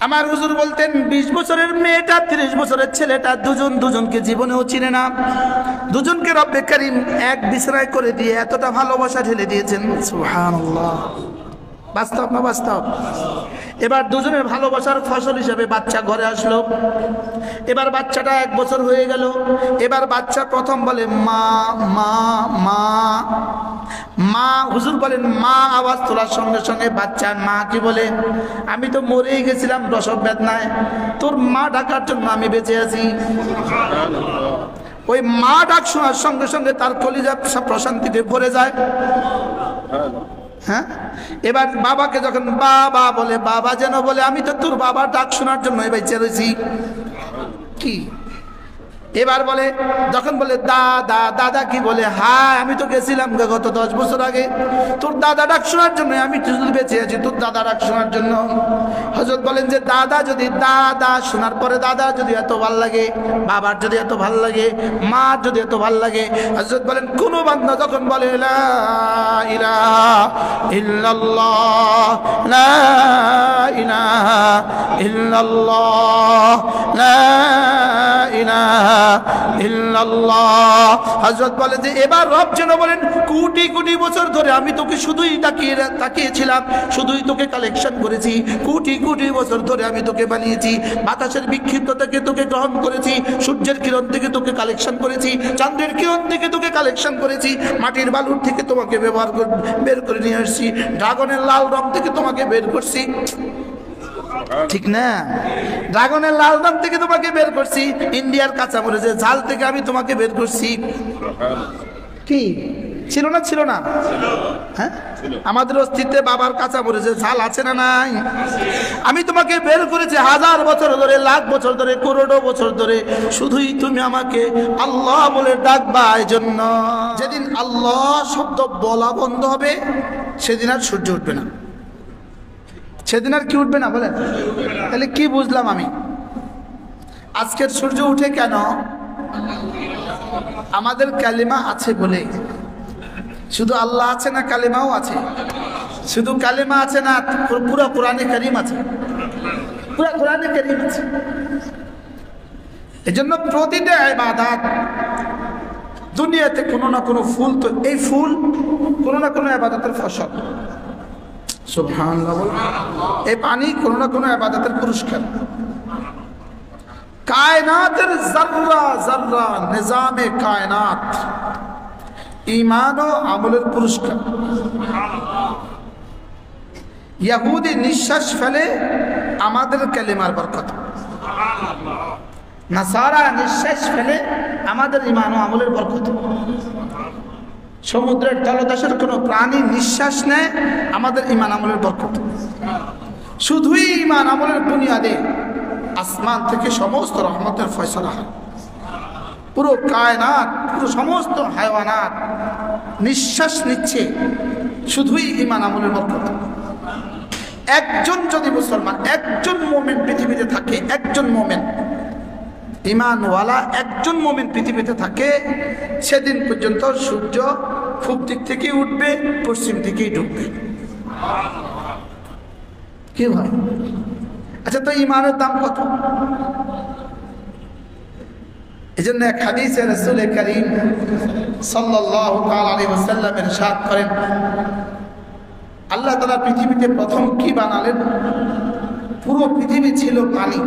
আমার হুজুর বলতেন 20 বছরের মেয়েটা 30 বছরের ছেলেটা দুজনকে জীবনেও চিনে না, দুজনকে রব্বে কারীম এক বিছানায় করে দিয়ে এতটা ভালোবাসা ঢেলে দিয়েছেন। সুবহানাল্লাহ, বাস্তব না বাস্তব? এবার দুজনের ভালোবাসার ফসল হিসেবে বাচ্চা ঘরে আসলো। এবার বাচ্চাটা 1 বছর হয়ে গেল। এবার বাচ্চা প্রথম বলে মা মা মা মা। হুজুর বলেন মা আওয়াজ তোলার সঙ্গে সঙ্গে বাচ্চার মা কি বলে, আমি তো মরেই গেছিলাম প্রসব বেদনায়, তোর মা ডাকার জন্য আমি বেঁচে আছি। ওই মা ডাক শোনার সঙ্গে সঙ্গে তার কলিজা প্রশান্তিতে ভরে যায়। হ্যাঁ, এবার বাবাকে যখন বাবা বলে, বাবা যেন বলে আমি তো তোর বাবার ডাক শোনার জন্য বেঁচে রয়েছি। কি এবার বলে, যখন বলে দাদা, দাদা কি বলে, হ্যাঁ আমি তো গেছিলাম গত 10 বছর আগে তোর দাদা ডাক শোনার জন্য, আমি বেঁচে আছি তোর দাদা ডাক শোনার জন্য। হযরত বলেন যে দাদা যদি, দাদা শোনার পরে দাদা যদি এত ভাল লাগে, বাবার যদি এত ভাল লাগে, মা যদি এত ভাল লাগে, হযরত বলেন কোন বান্দা যখন বলে লা ইলাহা ইল্লাল্লাহ লা ইলাহা ইল্লাল্লাহ লা ইলাহা ইল্লাল্লাহ, হযরত বলে যে এবার রব যেন বলেন কোটি কোটি বছর ধরে আমি তোকে শুধুই তাকিয়েছিলাম, শুধুই তোকে কালেকশন করেছি, কোটি কোটি বছর ধরে আমি তোকে বানিয়েছি, বাতাসের বিক্ষিপ্ত থেকে তোকে গ্রহণ করেছি, সূর্যের কিরণ থেকে তোকে কালেকশন করেছি, চাঁদের কিরণ থেকে তোকে কালেকশন করেছি, মাটির বালুর থেকে তোমাকে বের করে নিয়ে আসছি, ড্রাগনের লাল রং থেকে তোমাকে বের করছি, ঠিক না? ড্রাগনের লাল রং থেকে তোমাকে বের করছি, ইন্ডিয়ার কাঁচামরিচের ঝাল থেকে আমি তোমাকে বের করছি। কি ছিল না? ছিল না? হ্যাঁ, আমাদের অস্তিত্বে বাবার কাঁচামরিচের ঝাল আছে না নাই? আমি তোমাকে বের করেছি 1000 বছর ধরে, লাখ বছর ধরে, করোড়ো বছর ধরে, শুধুই তুমি আমাকে আল্লাহ বলে ডাকবা। এই জন্য যেদিন আল্লাহ শব্দ বলা বন্ধ হবে সেদিন আর সূর্য উঠবে না। সেদিন আর কি উঠবে না বলেন? তাহলে কি বুঝলাম আমি? আজকের সূর্য উঠে কেন? আমাদের কালিমা আছে বলে। শুধু আল্লাহ আছে না, কালিমাও আছে? শুধু কালিমা আছে না, পুরো কোরআনে কারীম আছে? পুরো কোরআনে কারীম আছে। এজন্য প্রতিটা ইবাদত দুনিয়াতে কোনো না কোনো ফুল, তো এই ফুল কোনো না কোনো ইবাদতের ফসল। সুবহানাল্লাহ। এই পানি কোনো না কোনো ইবাদতের পুরস্কার। কায়নাতের জাররা জাররা নিজামে কায়নাত ঈমান ও আমলের পুরস্কার। ইহুদি নিঃশ্বাস ফেলে আমাদের কালিমার বরকত, নাসারা নিঃশ্বাস ফেলে আমাদের ঈমান ও আমলের বরকত। সমুদ্রের তলদেশের কোনো প্রাণী নিঃশ্বাস নেয় আমাদের ঈমান আমলের বরকত। শুধুই ঈমান আমলের বুনিয়াদে আসমান থেকে সমস্ত রহমতের ফয়সালা হয়। পুরো কায়নাত, পুরো সমস্ত হায়াওয়ানাত নিঃশ্বাস নিচ্ছে শুধুই ঈমান আমলের বরকত। একজন যদি মুসলমান, একজন মুমিন পৃথিবীতে থাকে, একজন মুমিন ঈমানওয়ালা একজন মুমিন পৃথিবীতে থাকে, সেদিন পর্যন্ত সূর্য পূব দিক থেকেই উঠবে, পশ্চিম থেকেই ডুববে। কি হয়? আচ্ছা, তো ঈমানের দাম কত? এই জন্য এক হাদিসে রাসূল কারীম সাল্লাল্লাহু আলাইহি ওয়াসাল্লাম ইরশাদ করেন, আল্লাহ তাআলা পৃথিবীতে প্রথম কি বানালেন? পুরো পৃথিবী ছিল পানি,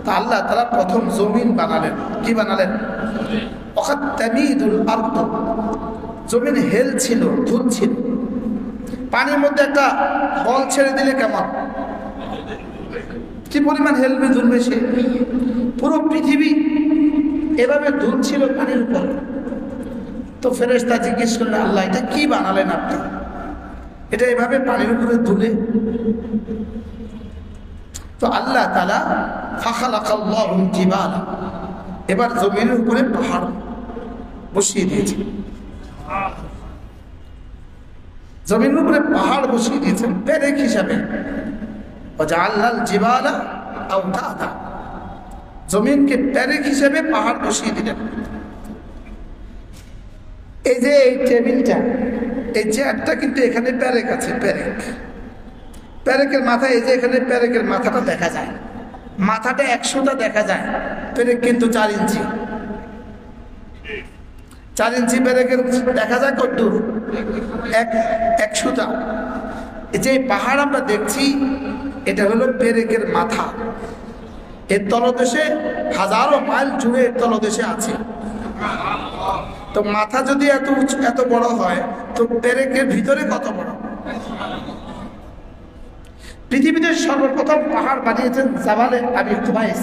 তা আল্লাহ তাআলা প্রথম জমিন বানালেন। কি বানালেন? ওয়াকাত তামিদুল আরদ, জমিন হেল ছিল, দুল ছিল। পানির মধ্যে একটা বল ছেড়ে দিলে কেমন, কি পরিমাণ হেলবে দুলবে সে। পুরো পৃথিবী এভাবে দুল ছিল পানির উপর। তো ফেরেশতা জিজ্ঞেস করলেন, আল্লাহ এটা কি বানালেন আপনি? এটা এভাবে পানির উপরে দুলে? তো আল্লাহ তাআলা ফাখালাকাল্লাহুল জিবাল, এবার জমিনের উপরে পাহাড় বসিয়ে দিয়েছে। জমিনের উপরে পাহাড় বসিয়ে দিয়েছেন পেরেক হিসাবে। ওয়াজআলনাল জিবালা আওতাদা, জমিনকে পেরেক হিসেবে পাহাড় বসিয়ে দিলেন। এই যে এই টেবিলটা, এই চেয়ারটা কিন্তু এখানে পেরেক আছে, পেরেক। পেরেকের মাথা, এই যে এখানে পেরেকের মাথাটা দেখা যায়, মাথাটা 100টা দেখা যায়, পেরেক কিন্তু 4 ইঞ্চি। 4 ইঞ্চি পেরেকের দেখা যায় কতদূর? 100টা। এই যে পাহাড় আমরা দেখছি, এটা হলো পেরেকের মাথা। এর তলদেশে হাজারো মাইল জুড়ে এর তলদেশে আছে। তো মাথা যদি এত বড় হয়, তো পেরেকের ভিতরে কত বড়? পৃথিবীতে সর্বপ্রথম পাহাড় বানিয়েছেন জাবালে আবি কুবাইস।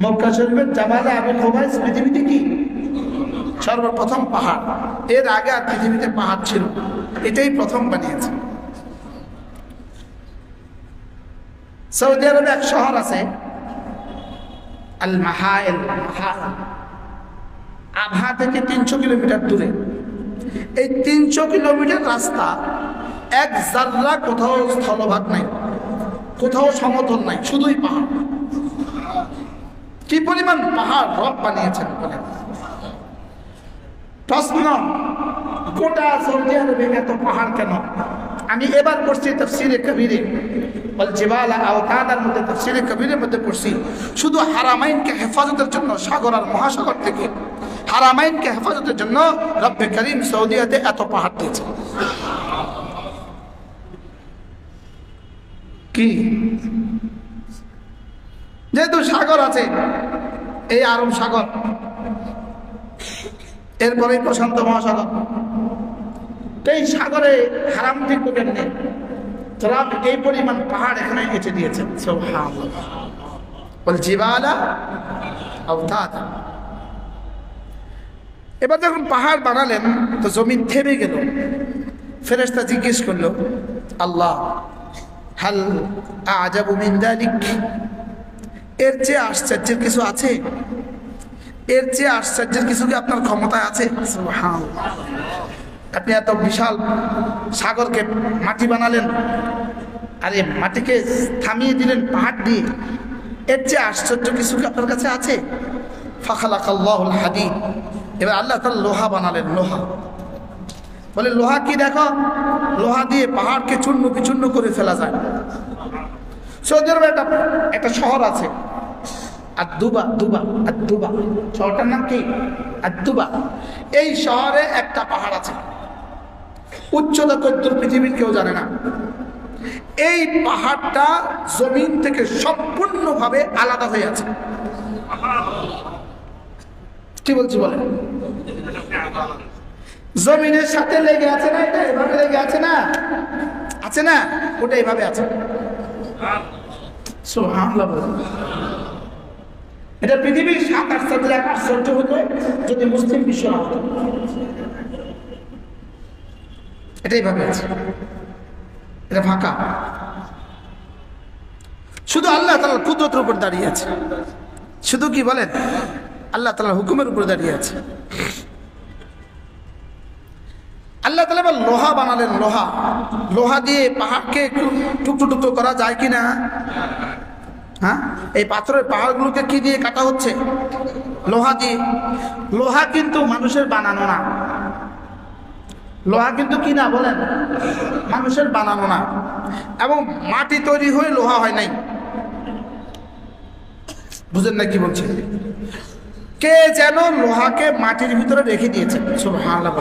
মক্কা শরীফের জাবালে আবি কুবাইস পৃথিবীতে কি সর্বপ্রথম পাহাড়। এর আগে আর পৃথিবীতে পাহাড় ছিল, এটাই প্রথম বানিয়েছে। সৌদি আরবে এক শহর আছে আল মাহাইল, আবহা থেকে 300 কিলোমিটার দূরে। এই 300 কিলোমিটার রাস্তা এক জাররা কোথাও স্থলভাগ নাই, কোথাও সমতল নাই, শুধুই পাহাড়। কি পরিমাণ পাহাড় রব বানিয়েছেন বলেন। প্রশ্ন, গোটা সৌদি আরবে এত পাহাড় কেন? আমি এবার পড়ছি তাফসীরে কবীরে, ওয়াল জিবাল আওতাদার মধ্যে তাফসীরে কবীরের মধ্যে পড়ছি, শুধু হারামাইনকে হেফাজতের জন্য সাগর আর মহাসাগর থেকে হারামাইনকে হেফাজতের জন্য রব্বে করিম সৌদিয়াতে এত পাহাড় দিয়েছে। কি যেহেতু সাগর আছে, এই আরব সাগর, এরপরে প্রশান্ত মহাসাগর, এই সাগরে হারাম ঠিক কেমনে রব এই পরিমাণ পাহাড় এখানে এঁটে দিয়েছেন। সুবহানাল্লাহ। ওয়াল জিবালা আওতাদা। এবার যখন পাহাড় বানালেন তো জমিন থেমে গেল। ফেরেশতা জিজ্ঞেস করলো, আল্লাহ হাল আজাবু মিন যালিক, এর চেয়ে আশ্চর্যের কিছু আছে? এর চেয়ে আশ্চর্যের কিছু কি আপনার ক্ষমতায় আছে? সুবহানাল্লাহ। আপনি এত বিশাল সাগরকে মাটি বানালেন, আরে মাটিকে থামিয়ে দিলেন পাহাড় দিয়ে, এর চেয়ে আশ্চর্য কিছু কি আপনার কাছে আছে? ফাখালাকাল্লাহুল হাদিদ। এবার আল্লাহ তাআলা লোহা বানালেন। লোহা বলে, লোহা কি দেখো, লোহা দিয়ে পাহাড়কে চূর্ণ বিচূর্ণ করে ফেলা যায়। সৌদি আরবে একটা শহর আছে আদ-দুবা, আদ-দুবা শহরটার নাম কি? আদ-দুবা। এই শহরে একটা পাহাড় আছে, উচ্চতা কতদূর পৃথিবীর কেউ জানে না। এই পাহাড়টা জমিন থেকে সম্পূর্ণভাবে আলাদা হয়ে আছে। কি বলছি বলেন? জমিনের সাথে লেগে আছে না, এটা এভাবে লেগে আছে না, আছে না, ওটা এভাবে আছে। সুবহানাল্লাহ। এটা পৃথিবীর 7 আশ্চর্যের এক আশ্চর্য হতো যদি মুসলিম বিশ্ব না হতো। এটাই ভাবে আছে, এটা ফাঁকা, শুধু আল্লাহ তাআলার কুদরতের উপর দাঁড়িয়ে আছে। শুধু কি বলেন, আল্লাহ তাআলার হুকুমের উপর দাঁড়িয়ে আছে। আল্লাহ তাআলা বল লোহা বানালেন। লোহা, লোহা দিয়ে পাহাড়কে টুকরো টুকরো করা যায় কিনা? হ্যাঁ, এই পাথরের পাহাড়গুলোকে কি দিয়ে কাটা হচ্ছে? লোহা দিয়ে। লোহা কিন্তু মানুষের বানানো না। লোহা কিন্তু কি না বলেন, মানুষের বানানো না। এবং মাটি তৈরি হয়ে লোহা হয় নাই। বুঝেন না কি বলছে? কে যেন লোহাকে মাটির ভিতরে রেখে দিয়েছে। সুবহানাল্লাহ।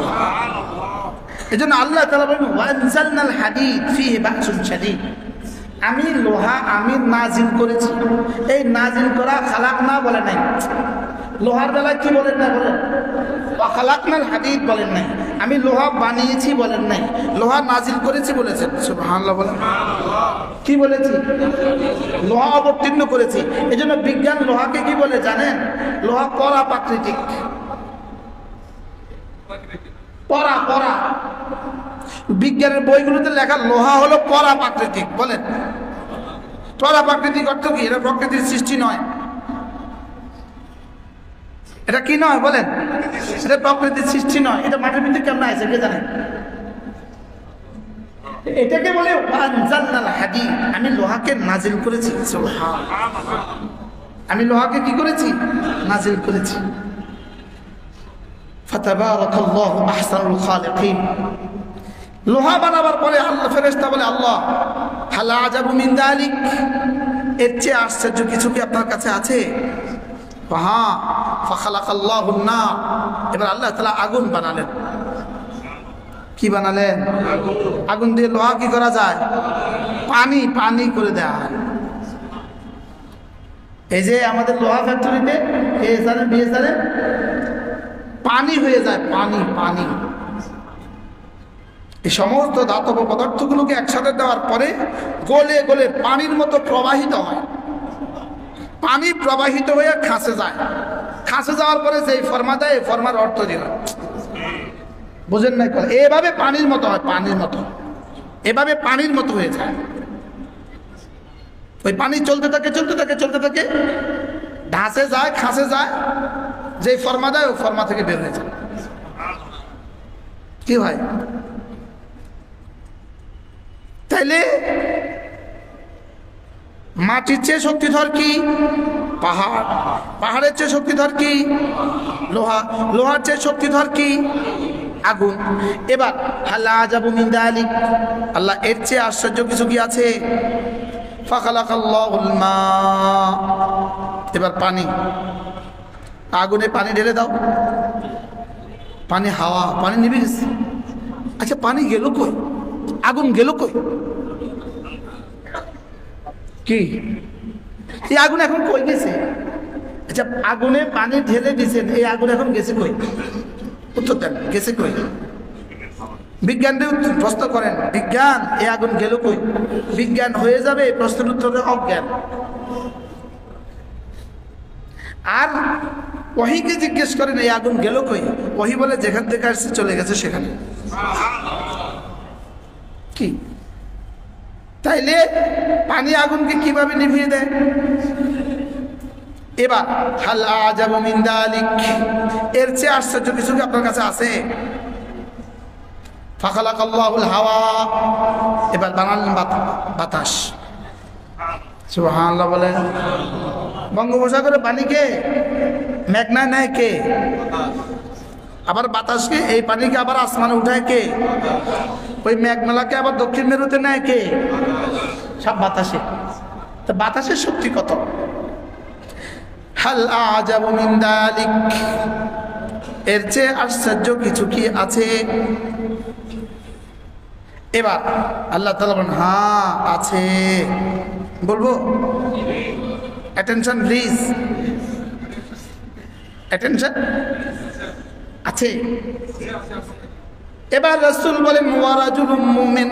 এজন্য আল্লাহ তাআলা বলেন, ওয়ানজালনাল হাদিদ ফীহি বা'সুন শাদীদ। আমি লোহা আমি নাজিল করেছি। এই নাজিল করা খালাকনা বলে নাই। লোহার বেলায় কি বলেন না, বলেন ওয়া খালাকনাল হাদিদ বলেন নাই। আমি লোহা বানিয়েছি বলেন নাই, লোহা নাজিল করেছি বলেছেন। সুবহানাল্লাহ বলেন। কি বলেছি? লোহা অবতীর্ণ করেছি। এজন্য বিজ্ঞান লোহাকে কি বলে জানেন? লোহা পরাপ্রাকৃতিক। পরা বিজ্ঞানের বইগুলোতে লেখা লোহা হলো পরাপ্রাকৃতিক। বলেন পরাপ্রাকৃতিক অর্থ কি? এটা প্রকৃতির সৃষ্টি নয়। এটা কি নয় বলেন? এটা প্রকৃতির সৃষ্টি নয়। এটা মাটির ভিতরে কেমন আছে কে জানেন? এটাকে বলে ওয়ানজালনাল হাদিদ। আমি লোহাকে নাজিল করেছি। সুবহানাল্লাহ। আমি লোহাকে কি করেছি? নাজিল করেছি। ফাতাবারাকাল্লাহু আহসানুল খালিকিন। লোহা বানাবার পরে আল্লাহ ফেরেশতা বলে, আল্লাহ হাল আজাবু মিন যালিক, এর চেয়ে আশ্চর্য কিছু কি আপনার কাছে আছে? হ্যাঁ, ফাখালাকাল্লাহুন নার, এবার আল্লাহ তাআলা আগুন বানালেন। কি বানালেন? আগুন দিয়ে লোহা কি করা যায়? পানি পানি করে দেয়া হয়। এই যে আমাদের লোহা ফ্যাক্টরিতে বিএসআর পানি হয়ে যায়, পানি পানি। এই সমস্ত ধাতব পদার্থগুলোকে একসাথে দেওয়ার পরে গলে গলে পানির মতো প্রবাহিত হয়। পানি প্রবাহিত হয়ে খাসে যায়, খাসে যাওয়ার পরে যে ফর্মা দেয়, ফর্মার অর্থ দিল, বুঝেন নাই? এভাবে পানির মতো হয়, পানির মতো, এভাবে পানির মতো হয়ে যায়। ওই পানি চলতে থাকে চলতে থাকে চলতে থাকে, ঢাসে যায়, খাসে যায়, যে ফর্মা দেয় ওই ফর্মা থেকে বের হয়ে যায়। কি হয়? তাইলে মাটির চেয়ে শক্তিধর কি? পাহাড়। পাহাড়ের চেয়ে শক্তিধর কি? লোহা। লোহার চেয়ে শক্তিধর কি? আগুন। এবার হাল আজাবু মিন যালিক, আল্লাহ এর চেয়ে আশ্চর্য কিছু কি আছে? ফাখালাকাল্লাহুল মা, এবার পানি। আগুনে পানি ঢেলে দাও, পানি হাওয়া, পানি নিভে গেছে। আচ্ছা পানি গেল কই? আগুন গেল কই? কি এই আগুন এখন কই গেছে? আচ্ছা আগুনে পানি ঢেলে দিয়েছেন, এই আগুন এখন গেছে কই? উত্তর দেন, গেছে কই? বিজ্ঞানদের প্রশ্ন করেন, বিজ্ঞান এই আগুন গেল কই? বিজ্ঞান হয়ে যাবে প্রশ্নের উত্তরে অজ্ঞান। আর ওহীকে জিজ্ঞেস করেন এই আগুন গেল কই? ওহী বলে যেখান থেকে আসছে চলে গেছে সেখানে। কি তাইলে পানি আগুনকে কিভাবে নিভিয়ে দেয়? এবার হাল আজাবু মিন যালিক, এর চেয়ে আশ্চর্য কিছু কি আপনার কাছে আছে? ফাখালাকাল্লাহুল হাওয়া, এবার বানালেন বাতাস। সুবহানাল্লাহ বলেন। বঙ্গোপসাগরে পানিকে মেঘনা নেয় কে? আবার বাতাসকে, এই পানিকে আবার আসমানে উঠায় কে? ওই মেঘমালাকে আবার দক্ষিণ মেরুতে নেয় কে? সব বাতাসে। তো বাতাসের শক্তি কত? হাল আজাবু মিন যালিক, এর চেয়ে আশ্চর্য কিছু কি আছে? এবার আল্লাহ তাআলা বলেন, হ্যাঁ আছে। বলবো? Attention please, attention. আছে। এবার রাসূল বলেন, ওয়া রাজুলুম মুমিন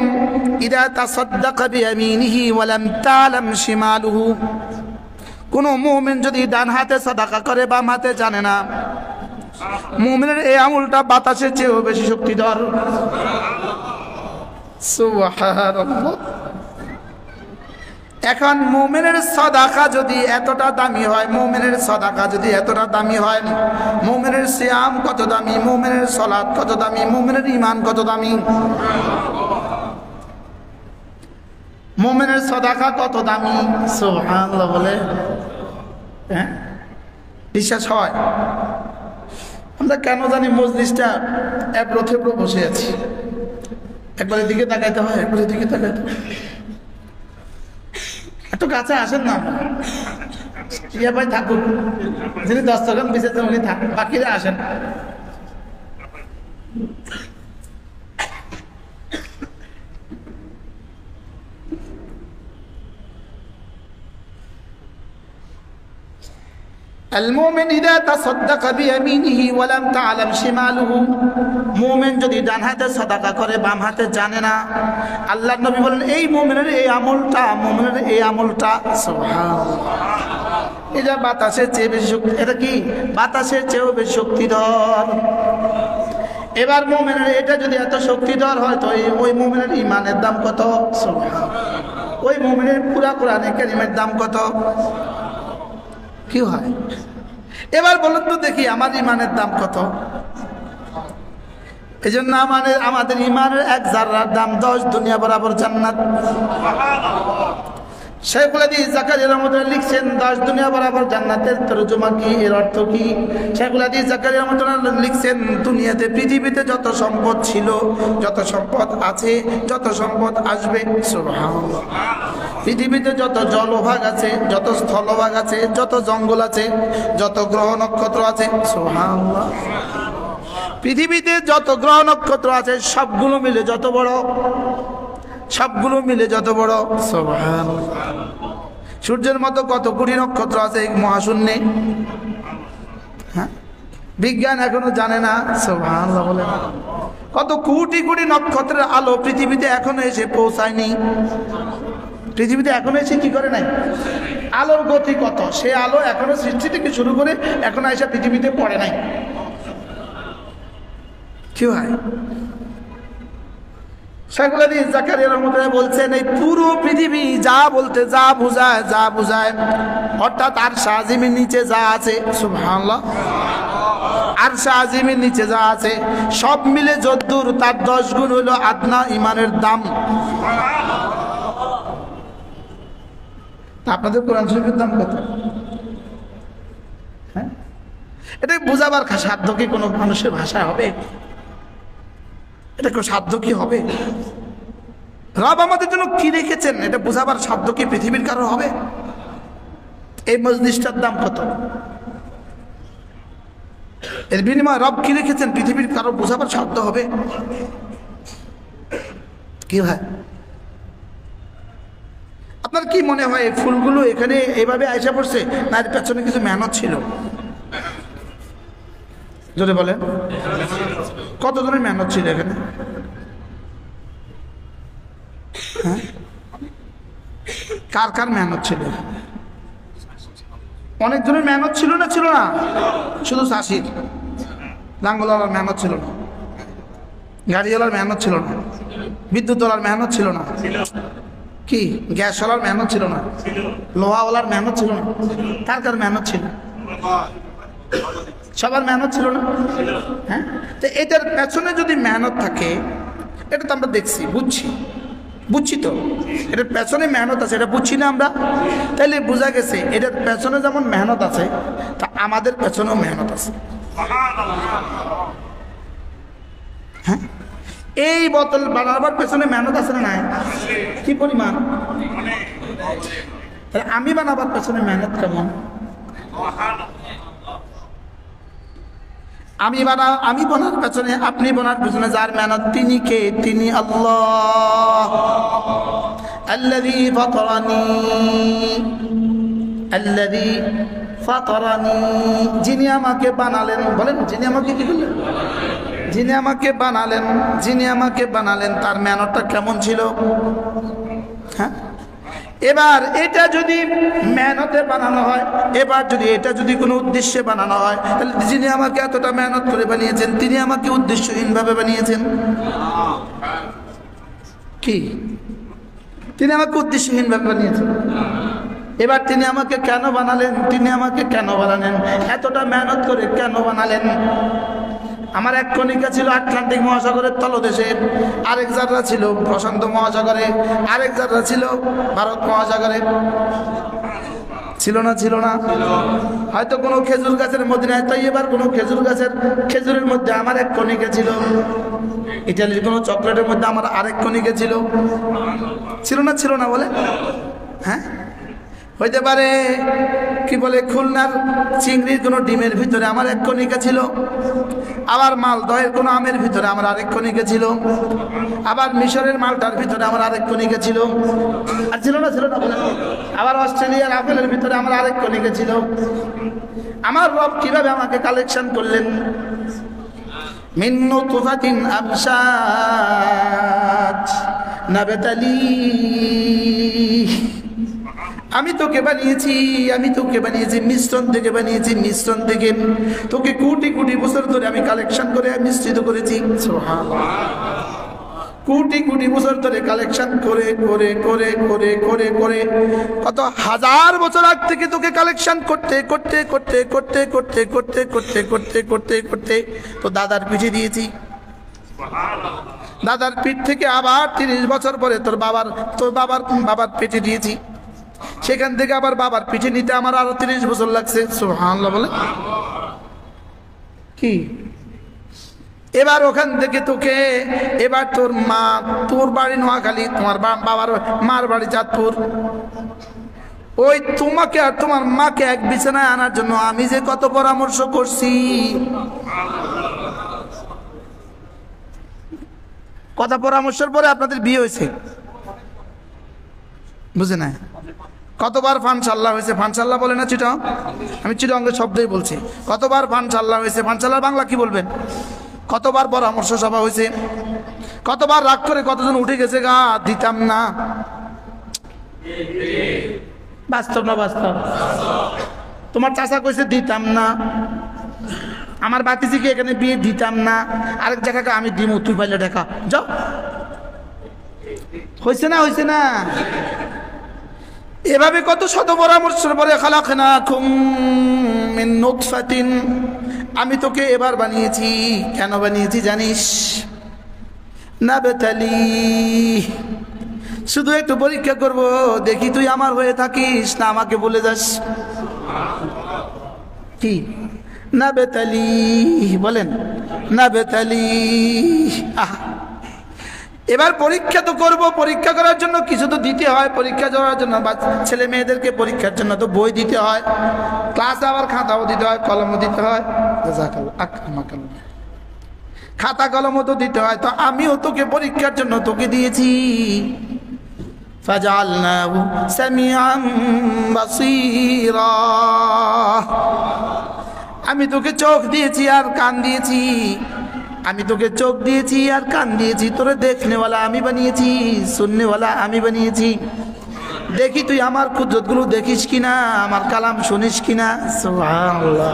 ইযা তাসাদদাকা বিয়ামিনিহি ওয়া লাম তা'লাম শিমালুহু, কোন মুমিন যদি ডান হাতে সাদাকা করে বাম হাতে জানে না, মুমিনের এই আমলটা বাতাসের চেয়েও বেশি শক্তিধর। সুবহানাল্লাহ। এখন মুমিনের সাদাকা যদি এতটা দামি হয়, মুমিনের সাদাকা যদি এতটা দামি হয়, মুমিনের সিয়াম কত দামি, মুমিনের সালাত কত দামি, মুমিনের ঈমান কত দামি, মুমিনের সাদাকা কত দামি। সুবহানাল্লাহ বলে হ্যাঁ বিশ্বাস হয়? আমরা কেন জানি মজলিসটা এবড়ো-থেবড়ো বসে আছি, একবার এদিকে তাকাইতে হয়, একবার এদিকে তাকাইতে হয়। একটু কাছে আসেন না, ইয়া ভাই থাকুন, যিনি দস্তরখান বিছেছেন উনি থাকুন, বাকিরা আসেন। المؤمن إذا تصدق بيمينه ولم تعلم شماله, মুমিন যদি ডান হাতে সাদাকা করে বাম হাতে জানে না, আল্লাহর নবী বলেন এই মুমিনের এই আমলটা, মুমিনের এই আমলটা সুবহানাল্লাহ, এটা বাতাসের চেয়ে বেশি শক্তি। এটা কি? বাতাসের চেয়েও বেশি শক্তিধর। এবার মুমিনের এটা যদি এত শক্তিধর হয় তো ওই মুমিনের ঈমানের দাম কত? সুবহানাল্লাহ। ওই মুমিনের পুরা কোরআনে কারিমের দাম কত? কি হয়? এবার বলুন তো দেখি আমার ঈমানের দাম কত? এই জন্য আমাদের ঈমানের এক জাররার দাম 10 দুনিয়া বরাবর জান্নাত। শেখুল হাদিস জাকারিয়া রহমাতুল্লাহ লিখছেন 10 দুনিয়া বরাবর জান্নাতের তরজমা কি, এর অর্থ কি? শেখুল হাদিস জাকারিয়া রহমাতুল্লাহ লিখছেন দুনিয়াতে পৃথিবীতে যত সম্পদ ছিল, যত সম্পদ আছে, যত সম্পদ আসবে, সুবহানাল্লাহ, পৃথিবীতে যত জলভাগ আছে, যত স্থলভাগ আছে, যত জঙ্গল আছে, যত গ্রহ নক্ষত্র আছে, সুবহানাল্লাহ, পৃথিবীতে যত গ্রহ নক্ষত্র আছে সবগুলো মিলে যত বড়, সবগুলো মিলে যত বড়, সুবহানাল্লাহ, সূর্যের মতো কত কোটি নক্ষত্র আছে এই মহাশূন্যে, হ্যাঁ, বিজ্ঞান এখনো জানে না, সুবহানাল্লাহ বলে, কত কোটি কোটি নক্ষত্রের আলো পৃথিবীতে এখনো এসে পৌঁছায়নি, পৃথিবীতে এখনো এসে কি করে নাই, আলোর গতি কত, সে আলো এখনো সৃষ্টি থেকে শুরু করে এখনো এসে পৃথিবীতে পড়ে নাই, কি হয়? শেখুল হাদিস জাকারিয়া রাহমাতুল্লাহ বলছেন এই পুরো পৃথিবী যা বলতে যা বুঝায় অর্থাৎ আরশ আজিমের নিচে যা আছে, সুবহানাল্লাহ, আরশ আজিমের নিচে যা আছে সব মিলে যদ্দূর তার 10 গুণ হলো আদনা ইমানের দাম। আপনাদের কোরআন শরীফের দাম কত? হ্যাঁ, এটা বুঝাবার সাধ্য কি কোনো মানুষের ভাষায় হবে? এটা কেউ সাধ্য কি হবে? রব আমাদের জন্য কি রেখেছেন এটা বুঝাবার সাধ্য কি পৃথিবীর কারো হবে? এই মজলিসটার দাম কত? এর বিনিময়ে রব কি রেখেছেন পৃথিবীর কারো বুঝাবার সাধ্য হবে কি ভাই? আপনার কি মনে হয় এই ফুলগুলো এখানে এইভাবে আইসা পড়ছে না এর পেছনে কিছু মেহনত ছিল? যদি বলেন কত ধরনের মেহনত ছিল এখানে? হ্যাঁ, কার কার মেহনত ছিল? অনেক ধরনের মেহনত ছিল না? ছিল না শুধু চাষির লাঙ্গলওয়ালার মেহনত ছিল না, গাড়িওয়ালার মেহনত ছিল না, বিদ্যুৎওয়ালার মেহনত ছিল না, কি গ্যাসওয়ালার মেহনত ছিল না, লোহাওয়ালার মেহনত ছিল না, কার কার মেহনত ছিল? সবার মেহনত ছিল না? হ্যাঁ, তো এটার পেছনে যদি মেহনত থাকে, এটা তো আমরা দেখছি, বুঝছি তো এটার পেছনে মেহনত আছে, এটা বুঝছি না আমরা? তাইলে বোঝা গেছে এটার পেছনে যেমন মেহনত আছে তা আমাদের পেছনেও মেহনত আছে। হ্যাঁ, এই বোতল বানাবার পেছনে মেহনত আছে না নাই? কি পরিমাণ? আমি বানাবার পেছনে মেহনত কেমন? আমি বনার পেছনে, আপনি বনার পেছনে যার মেহনত তিনি কে? তিনি আল্লাহ, আল্লাযী ফাতারানি, যিনি আমাকে বানালেন। বলেন যিনি আমাকে কি করলেন? যিনি আমাকে বানালেন তার মেহনতটা কেমন ছিল? হ্যাঁ, এবার এটা যদি মেহনতে বানানো হয়, এবার যদি এটা যদি কোনো উদ্দেশ্যে বানানো হয়, তাহলে যিনি আমাকে এতটা মেহনত করে বানিয়েছেন তিনি আমাকে উদ্দেশ্যহীনভাবে বানিয়েছেন কি? তিনি আমাকে উদ্দেশ্যহীনভাবে বানিয়েছেন। এবার তিনি আমাকে কেন বানালেন? এতটা মেহনত করে কেন বানালেন? আমার এক কণিকা ছিল আটলান্টিক মহাসাগরের তলদেশে, আরেক জাররা ছিল প্রশান্ত মহাসাগরে, আরেক জাররা ছিল ভারত মহাসাগরে। ছিল না? হয়তো কোনো খেজুর গাছের মদিনায় তাইয়্যিবার কোনো খেজুরের মধ্যে আমার এক কণিকা ছিল, ইটালির কোনো চকলেটের মধ্যে আমার আরেক কণিকা ছিল না বলে? হ্যাঁ, হইতে পারে কি বলে খুলনার চিংড়ির কোনো ডিমের ভিতরে আমার এক কণিকা ছিল, আবার মালদহের কোনো আমের ভিতরে আমার আরেক কণিকা ছিল, আবার মিশরের মালটার ভিতরে আমার আরেক কণিকা ছিল, আর ছিল না বলে? আবার অস্ট্রেলিয়ার আপেলের ভিতরে আমার আরেক কণিকা ছিল। আমার রব কিভাবে আমাকে কালেকশন করলেন? মিন নুতফাতিন আমশাজ নাবতালি, আমি তোকে বানিয়েছি মিশ্রণ থেকে তোকে কোটি কোটি বছর ধরে আমি কালেকশন করে মিশ্রিত করেছি। সুবহানাল্লাহ, কোটি কোটি বছর ধরে কালেকশন করে কত হাজার বছর আগ থেকে তোকে কালেকশন করতে তো দাদার পিঠে দিয়েছি। দাদার পিঠ থেকে আবার 30 বছর পরে তোর বাবার পেটে দিয়েছি। সেখান থেকে আবার বাবার পিঠে নিতে আমার আরো 30 বছর লাগছে। সুবহানাল্লাহ বলে কি? এবার ওখান থেকে তোকে, এবার তোর মা, তোর বাড়ি নোয়াখালী, তোমার বাবার মার বাড়ি চাঁদপুর, ওই তোমাকে আর তোমার মাকে এক বিছানায় আনার জন্য আমি যে কত পরামর্শ করছি, কত পরামর্শের পরে আপনাদের বিয়ে হয়েছে, বুঝে না? কতবার ফানসাল্লাহ হয়েছে? ফানসাল্লাহ বলে না চিটাং? আমি চিটাঙ্গের শব্দই বলছি। কতবার ফানসাল্লাহ হয়েছে? ফানসাল্লাহ বাংলা কি বলবেন? কতবার পরামর্শ সভা হয়েছে? কতবার রাগ করে কতজন উঠে গেছে, গা দিতাম না। বাস্তব না বাস্তব? তোমার চাচা কইছে দিতাম না, আমার বাতিজিকে এখানে বিয়ে দিতাম না, আরেক জায়গাকে আমি দিমু, তুই পাইলে দেখা যাও। হয়েছে না? হয়েছে না? এভাবে কত শত পরামর্শের পরে খালাকনাকুম মিন নুতফাতিন, আমি তোকে এবার বানিয়েছি। কেন বানিয়েছি জানিস? নাবতালি, শুধু একটু পরীক্ষা করব, দেখি তুই আমার হয়ে থাকিস না আমাকে বলে যাস। কি নাবতালি বলেন? নাবতালি, এবার পরীক্ষা তো করব, পরীক্ষা করার জন্য কিছু তো দিতে হয়। পরীক্ষা দেওয়ার জন্য ছেলে মেয়েদেরকে পরীক্ষার জন্য তো বই দিতে হয়, ক্লাসে আবার খাতাও দিতে হয়, কলমও দিতে হয়, খাতা কলমও তো দিতে হয়। তো আমিও তোকে পরীক্ষার জন্য তোকে দিয়েছি। ফাজআলনাহু সামিআন বাসীরা, আমি তোকে চোখ দিয়েছি আর কান দিয়েছি, আমি তোকে চোখ দিয়েছি আর কান দিয়েছি, তোরে দেখনেওয়ালা আমি বানিয়েছি, শুননেওয়ালা আমি বানিয়েছি। দেখি তুই আমার কুদরতগুলো দেখিস কিনা, আমার কালাম শুনিস কিনা। সুবহানাল্লাহ।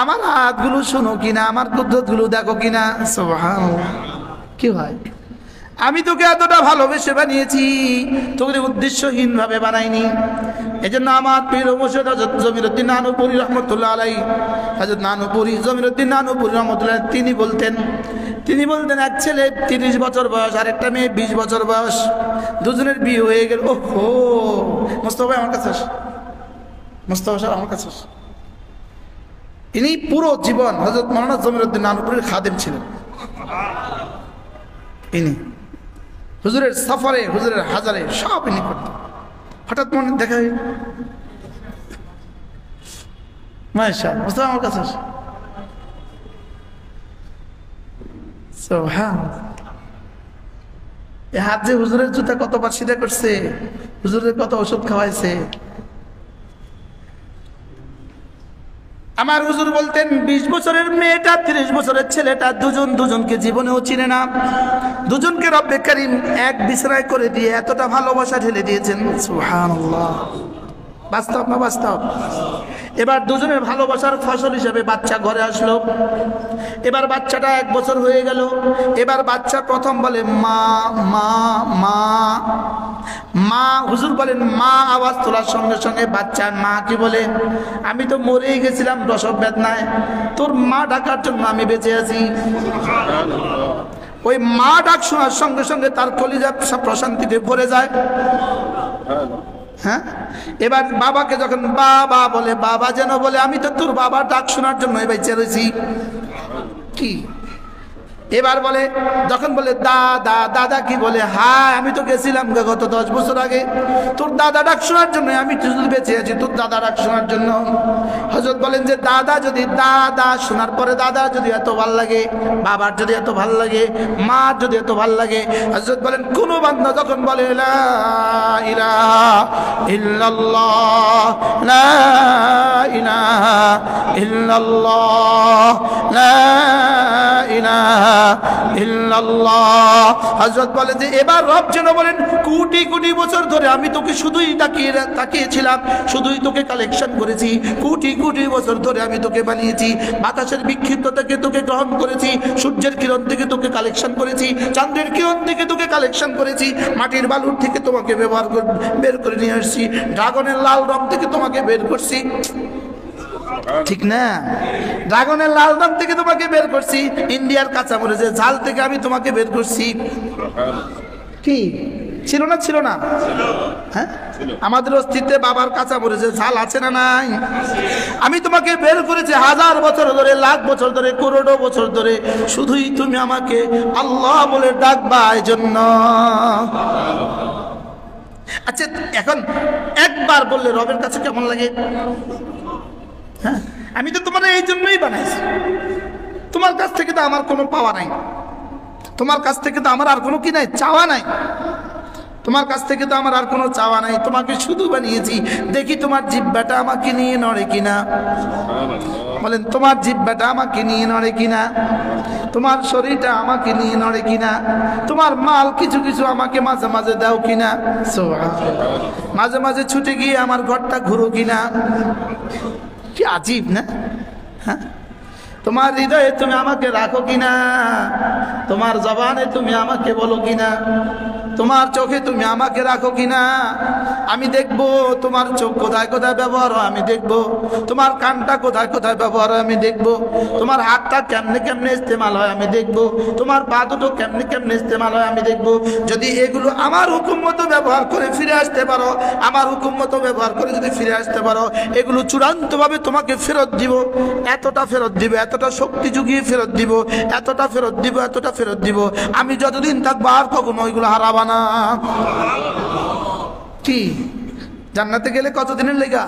আমার হাতগুলো শুনো কিনা, আমার কুদরতগুলো দেখো কিনা। সুবহানাল্লাহ। কি হয়? আমি তোকে এতটা ভালোবেসে বানিয়েছি, তোকে উদ্দেশ্যহীন ভাবে বানাইনি। এই জন্য আমার পীর মুর্শিদ হযরত জমিরুদ্দিন নানুপুরী রহমতুল্লাহ আলাইহি, হযরত জমিরুদ্দিন নানুপুরী রহমতুল্লাহ, তিনি বলতেন এক ছেলে 30 বছর বয়স আর একটা মেয়ে 20 বছর বয়স, দুজনের বিয়ে হয়ে গেল। ওহো, মোস্তফা ভাই আমার কাছে, মোস্তফা সাহেব আমার কাছে। ইনি পুরো জীবন হযরত মাওলানা জমিরুদ্দিন নানুপুরীর খাদেম ছিলেন। ইনি হুজুরের সফরে, হুজুরের হাজারে সব ইনি করতেন। হঠাৎ মনে দেখা মাশাআল্লাহ, মুস্তাফা আমার কাছে। এই হাত যে হুজুরের জুতা কতবার সিধা করছে, হুজুরের কত ওষুধ খাওয়াইছে। আমার হুজুর বলতেন 20 বছরের মেয়েটা 30 বছরের ছেলেটা দুজনকে জীবনেও চিনে না, দুজনকে রব্বে কারীম এক বিছানায় করে দিয়ে এতটা ভালোবাসা ঢেলে দিয়েছেন। সুবহানাল্লাহ। বাস্তব না বাস্তব? এবার দুজনের ভালোবাসার ফসল হিসেবে বাচ্চা ঘরে আসলো। এবার বাচ্চাটা 1 বছর হয়ে গেল। এবার বাচ্চা প্রথম বলে মা মা মা মা। হুজুর বলেন মা আওয়াজ তোলার সঙ্গে সঙ্গে বাচ্চা মা কি বলে? আমি তো মরেই গেছিলাম প্রসব বেদনায়, তোর মা ডাকার জন্য আমি বেঁচে আছি। ওই মা ডাক শোনার সঙ্গে সঙ্গে তার কলিজা প্রশান্তিতে ভরে যায়। হ্যাঁ, এবার বাবাকে যখন বাবা বলে, বাবা যেন বলে আমি তো তোর বাবার ডাক শোনার জন্য বেঁচে রয়েছি। কি এবার বলে, যখন বলে দাদা, দাদা কি বলে? হ্যাঁ, আমি তো গেছিলাম গত 10 বছর আগে তোর দাদা ডাক শোনার জন্য, আমি বেঁচে আছি তোর দাদা ডাক শোনার জন্য। হযরত বলেন যে দাদা যদি, দাদা শোনার পরে দাদা যদি এত ভাল লাগে, বাবার যদি এত ভাল লাগে, মার যদি এত ভাল লাগে, হযরত বলেন কোন বান্দা যখন বলে লা ইলাহা ইল্লাল্লাহ, লা ইলাহা ইল্লাল্লাহ, লা ইলাহা ইল্লাল্লাহ, হযরত বলে যে এবার রব যেন বলেন কোটি কোটি বছর ধরে আমি তোকে শুধুই তাকিয়েছিলাম, শুধুই তোকে কালেকশন করেছি, কোটি কোটি বছর ধরে আমি তোকে বানিয়েছি, বাতাসের বিক্ষিপ্ত থেকে তোকে গ্রহণ করেছি, সূর্যের কিরণ থেকে তোকে কালেকশন করেছি, চাঁদের কিরণ থেকে তোকে কালেকশন করেছি, মাটির বালুর থেকে তোমাকে বের করে নিয়ে আসছি, ড্রাগনের লাল রং থেকে তোমাকে বের করছি। ঠিক না? ড্রাগনের লাল রং থেকে তোমাকে বের করছি, ইন্ডিয়ার কাঁচামরিচের ঝাল থেকে আমি তোমাকে বের করছি। কি ছিল না ছিল না? হ্যাঁ, আমাদের অস্তিত্বে বাবার কাঁচা পড়েছে, ঝাল আছে না নাই? আমি তোমাকে বের করেছি 1000 বছর ধরে, লাখ বছর ধরে, করোড়ো বছর ধরে, শুধুই তুমি আমাকে আল্লাহ বলে ডাকবা এই জন্য। আচ্ছা, এখন একবার বললে রবের কাছে কেমন লাগে? হ্যাঁ, আমি তো তোমার এই জন্যই বানাইছি। তোমার কাছ থেকে তো আমার কোনো পাওয়া নাই, তোমার কাছ থেকে তো আমার আর কোনো কি নাই, চাওয়া নাই। তোমার কাছ থেকে তো আমার আর কোনো চাওয়া নাই, তোমাকে শুধু বানিয়েছি দেখি তোমার জিহ্বাটা আমাকে নিয়ে নড়ে কিনা। বলেন, তোমার জিহ্বাটা আমাকে নিয়ে নড়ে কিনা, তোমার শরীরটা আমাকে নিয়ে নড়ে কিনা, তোমার মাল কিছু কিছু আমাকে মাঝে মাঝে দাও কিনা, মাঝে মাঝে ছুটে গিয়ে আমার ঘরটা ঘুরো কিনা। কি আজীব না? হ্যাঁ, তোমার হৃদয়ে তুমি আমাকে রাখো কিনা, তোমার জবানে তুমি আমাকে বলো কিনা, তোমার চোখে তুমি আমাকে রাখো কিনা। আমি দেখবো তোমার চোখ কোথায় কোথায় ব্যবহার হয়, আমি দেখবো তোমার কানটা কোথায় কোথায় ব্যবহার হয়, আমি দেখবো তোমার হাতটা কেমনে কেমনে ইস্তেমাল হয়, আমি দেখবো তোমার পা দুটো কেমনে কেমনে ইস্তেমাল হয়, আমি দেখবো। যদি এগুলো আমার হুকুম মতো ব্যবহার করে ফিরে আসতে পারো, আমার হুকুম মতো ব্যবহার করে যদি ফিরে আসতে পারো, এগুলো চূড়ান্তভাবে তোমাকে ফেরত দিব। এতটা ফেরত দিব, এতটা শক্তি যুগিয়ে ফেরত দিব, এতটা ফেরত দিব, এতটা ফেরত দিব। আমি যতদিন থাকবো আর কখনো ওইগুলো হারাবা না। কি জান্নাতে গেলে কতদিনের লেগা?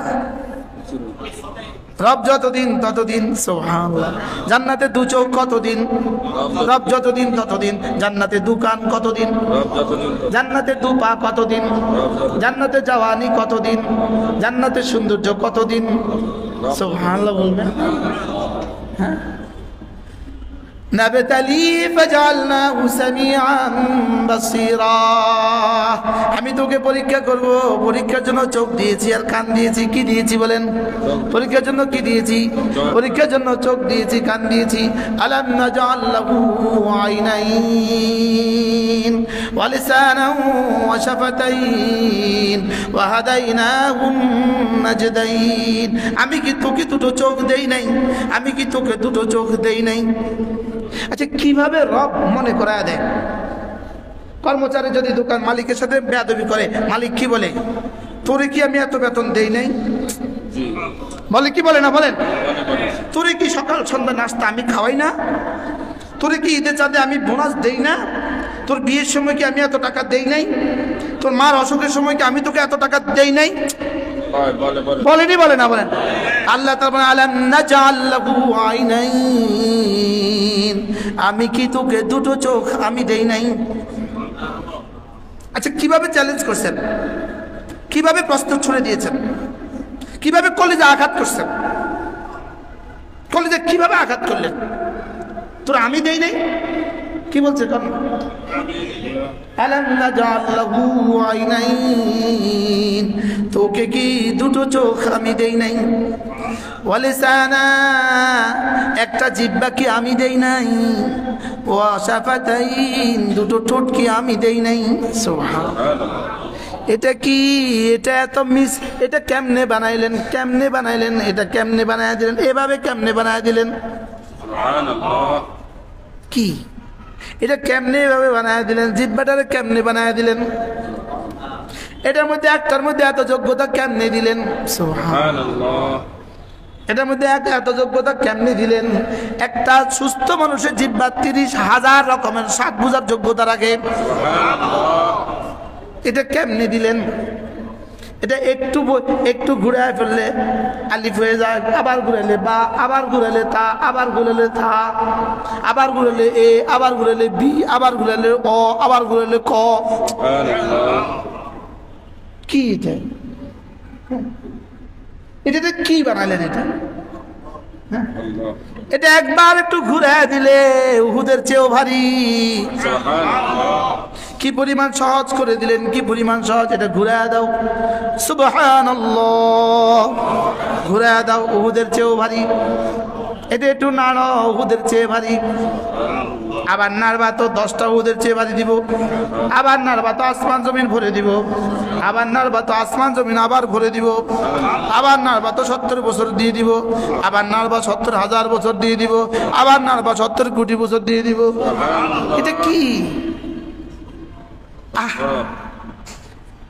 রব যতদিন ততদিন। সুবহানাল্লাহ। জান্নাতে 2 চোখ কতদিন? রব যতদিন ততদিন। জান্নাতে 2 কান কতদিন? জান্নাতে 2 পা কতদিন? জান্নাতে জওয়ানি কতদিন? জান্নাতে সৌন্দর্য কতদিন? সুবহানাল্লাহ বলবেন। হ্যাঁ, নাবতালি ফাজআলনাহু সামিআন বাসীরা। আমি তোকে পরীক্ষা করব, পরীক্ষার জন্য চোখ দিয়েছি আর কান দিয়েছি। কি দিয়েছি বলেন? পরীক্ষার জন্য কি দিয়েছি? পরীক্ষার জন্য চোখ দিয়েছি, কান দিয়েছি। আলাম নাজআল লাহু আইনাইন ওয়া লিসানান ওয়া শাফাতাইন ওয়া হাদাইনাহুম নাজদাইন। আমি কি তোকে দুটো চোখ দেই নাই? আমি কি তোকে দুটো চোখ দেই নাই? আচ্ছা, কিভাবে রব মনে করায় দেয়? কর্মচারী যদি দোকান মালিকের সাথে বেয়াদবি করে, মালিক কি বলে? তোরে কি আমি এত বেতন দেই নাই? বলে কি বলে না? বলেন, তোরে কি সকাল সন্ধ্যা নাস্তা আমি খাওয়াই না? তোরে কি ঈদের চাঁদে আমি বোনাস দেই না? তোর বিয়ের সময় কি আমি এত টাকা দেই নাই? তোর মার অসুখের সময় কি আমি তোকে এত টাকা দেই নাই? বলেনি, বলে না? বলেন, আল্লাহ তাআলা আলাম নাজআল লাহু আইনাইন। আমি কি তোকে দুটো চোখ আমি দেই নাই? আচ্ছা, কিভাবে চ্যালেঞ্জ করছেন? কিভাবে প্রশ্ন ছুড়ে দিয়েছেন? কিভাবে কলিজা আঘাত করছেন? কলিজা কিভাবে আঘাত করলেন? তোর আমি দেই নাই কি বলছে? আলাম নাজআল লাহু আইনাইন। তোকে কি দুটো চোখ আমি দেই নাই? ওয়া লিসানা, একটা জিহ্বা কি আমি দেই নাই? ওয়া শাফাতাইন, দুটো ঠোঁট কি আমি দেই নাই? সুবহানাল্লাহ। এটা কি? এটা এত মিস, এটা কেমনে বানাইলেন? কেমনে বানাইলেন? এটা কেমনে বানায় দিলেন? এভাবে কেমনে বানায় দিলেন? সুবহানাল্লাহ। কি এটা কেমনে এভাবে বানায় দিলেন? জিহ্বাটারে কেমনে বানায় দিলেন? এটার মধ্যে একটার মধ্যে এত যোগ্যতা কেমনে দিলেন? সুবহানাল্লাহ। এটার মধ্যে এত যোগ্যতা কেমনে দিলেন? একটা সুস্থ মানুষের জিহ্বা 30,000 রকমের স্বাদ বোঝার যোগ্যতা রাখে। এটা কেমনে দিলেন? এটা একটু ঘুরায় ফেললে আলিফ হয়ে যায়, আবার ঘুরালে বা, আবার ঘুরালে তা, আবার ঘুরালে থা, আবার ঘুরালে এ, আবার ঘুরালে বি, আবার ঘুরালে অ, আবার ঘুরালে ক। কি এটা কি বানালেন? এটা একবার একটু ঘুরায় দিলে উহুদের চেয়েও ভারী। কি পরিমাণ সহজ করে দিলেন, কি পরিমাণ সহজ। এটা ঘুরায় দাও, সুবহানাল্লাহ, ঘুরায় দাও, উহুদের চেয়েও ভারী। এটা একটু নাড়ো, উহুদের চেয়ে ভারী। আবার নাড়বা তো 10টা উহুদের চেয়ে ভারী দিব। আবার নাড়বা তো আসমান জমিন ভরে দিব। আবার নাড়বা তো আসমান জমিন আবার ভরে দিব। আবার নাড়বা তো 70 বছর দিয়ে দিব। আবার নাড়বা 70,000 বছর দিয়ে দিব। আবার নাড়বা 70 কোটি বছর দিয়ে দিব। এটা কি?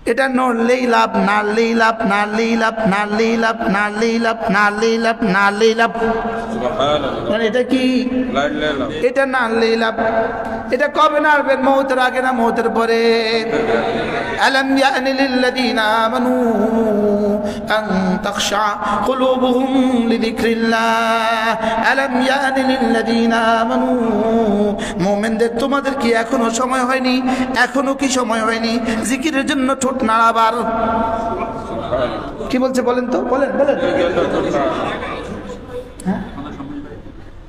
এটা নড়লেই লাভ, নাড়লেই লাভ, নাড়লেই লাভ, নাড়লেই লাভ, নাড়লেই লাভ, নাড়লেই লাভ, নাড়লেই লাভ। মানে এটা কি? এটা নাড়লেই লাভ। এটা কবে নাড়বেন? মৌতের আগে না মৌতের পরে? আলাম ইয়ানি লিল্লাযীনা আমানু আন তাখশা কুলুবুহুম লিযিকরিল্লাহ। আলাম ইয়ানি লিল্লাযীনা আমানু, মুমিনদের তোমাদের কি এখনো সময় হয়নি? এখনো কি সময় হয়নি জিকিরের জন্য ঠোঁট নাড়াবার? কি বলছে বলেন তো, বলেন বলেন।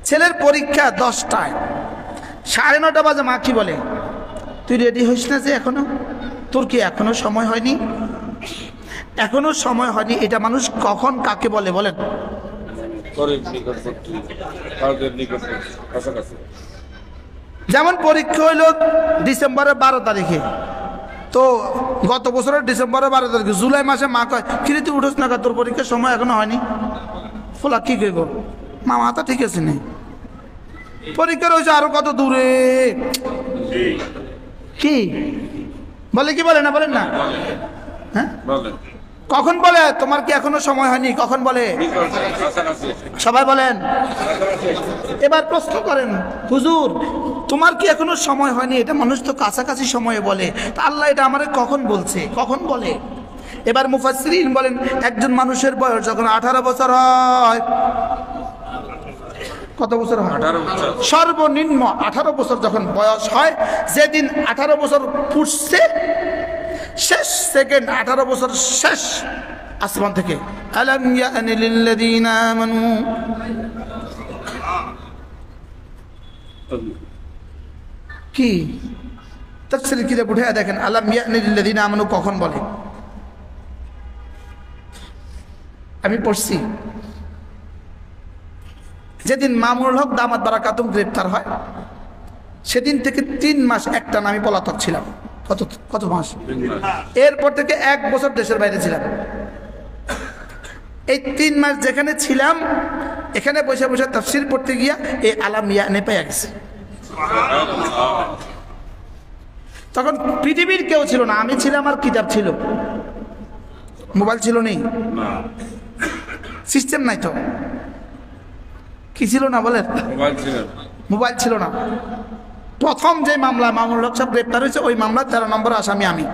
ছেলের পরীক্ষা 10টায়, 9:30 বাজে মা কি বলে, তুই রেডি হইস না যে এখনো? তোর কি এখনো সময় হয়নি? এখনো সময় হয়নি, এটা মানুষ কখন কাকে বলে বলেন? যেমন পরীক্ষা হইল ডিসেম্বরের 12 তারিখে, তো গত বছরের ডিসেম্বরের 12 তারিখে জুলাই মাসে মা কয়, কিরে তুই উঠোস না, তোর পরীক্ষার সময় এখনো হয়নি। ফোলা কি কইব, মা মাথা ঠিক আছে নেই, পরীক্ষা রয়েছে আরো কত দূরে। কি বলে, কি বলে না, বলেন না? হ্যাঁ, কখন বলে তোমার কি এখনো সময় হয়নি? কখন বলে? সবাই বলেন। এবার প্রশ্ন করেন, হুজুর তোমার কি এখনো সময় হয়নি? এটা মানুষ তো কাছাকাছি সময়ে বলে, তা আল্লাহ এটা আমারে কখন বলছে, কখন বলে? এবার মুফাসসিরিন বলেন, একজন মানুষের বয়স যখন 18 বছর হয়, কত বছর হয়? সর্বনিম্ন 18 বছর যখন বয়স হয়, যেদিন 18 বছর পুষছে, শেষ সেকেন্ড 18 বছর শেষ, আসমান থেকে আলাম ইয়ানি লিল্লাযীনা আমানু, কি তাফসীরে কি উঠে দেখেন, আলাম ইয়ানি লিল্লাযীনা আমানু কখন বলে? আমি পড়ছি, যেদিন মামুনুল হক দামাত বারাকাতুম গ্রেপ্তার হয়, সেদিন থেকে 3 মাস একটানা আমি পলাতক ছিলাম। কত মাস? এরপর থেকে 1 বছর দেশের বাইরে ছিলাম। এই 3 মাস যেখানে ছিলাম, এখানে বসে বসে তাফসীর পড়তে গিয়া এই আলাম ইয়ানি পেয়ে গেছে। তখন পৃথিবীর কেউ ছিল না, আমি ছিলাম আর কিতাব ছিল, মোবাইল ছিল নেই, সিস্টেম নাই তো, কি ছিল না বলেন? মোবাইল ছিল না। প্রথম যে মামলা মামুনুল হক সাহেব গ্রেপ্তার হয়েছে, ওই মামলার 13 নম্বর আসামি আমি।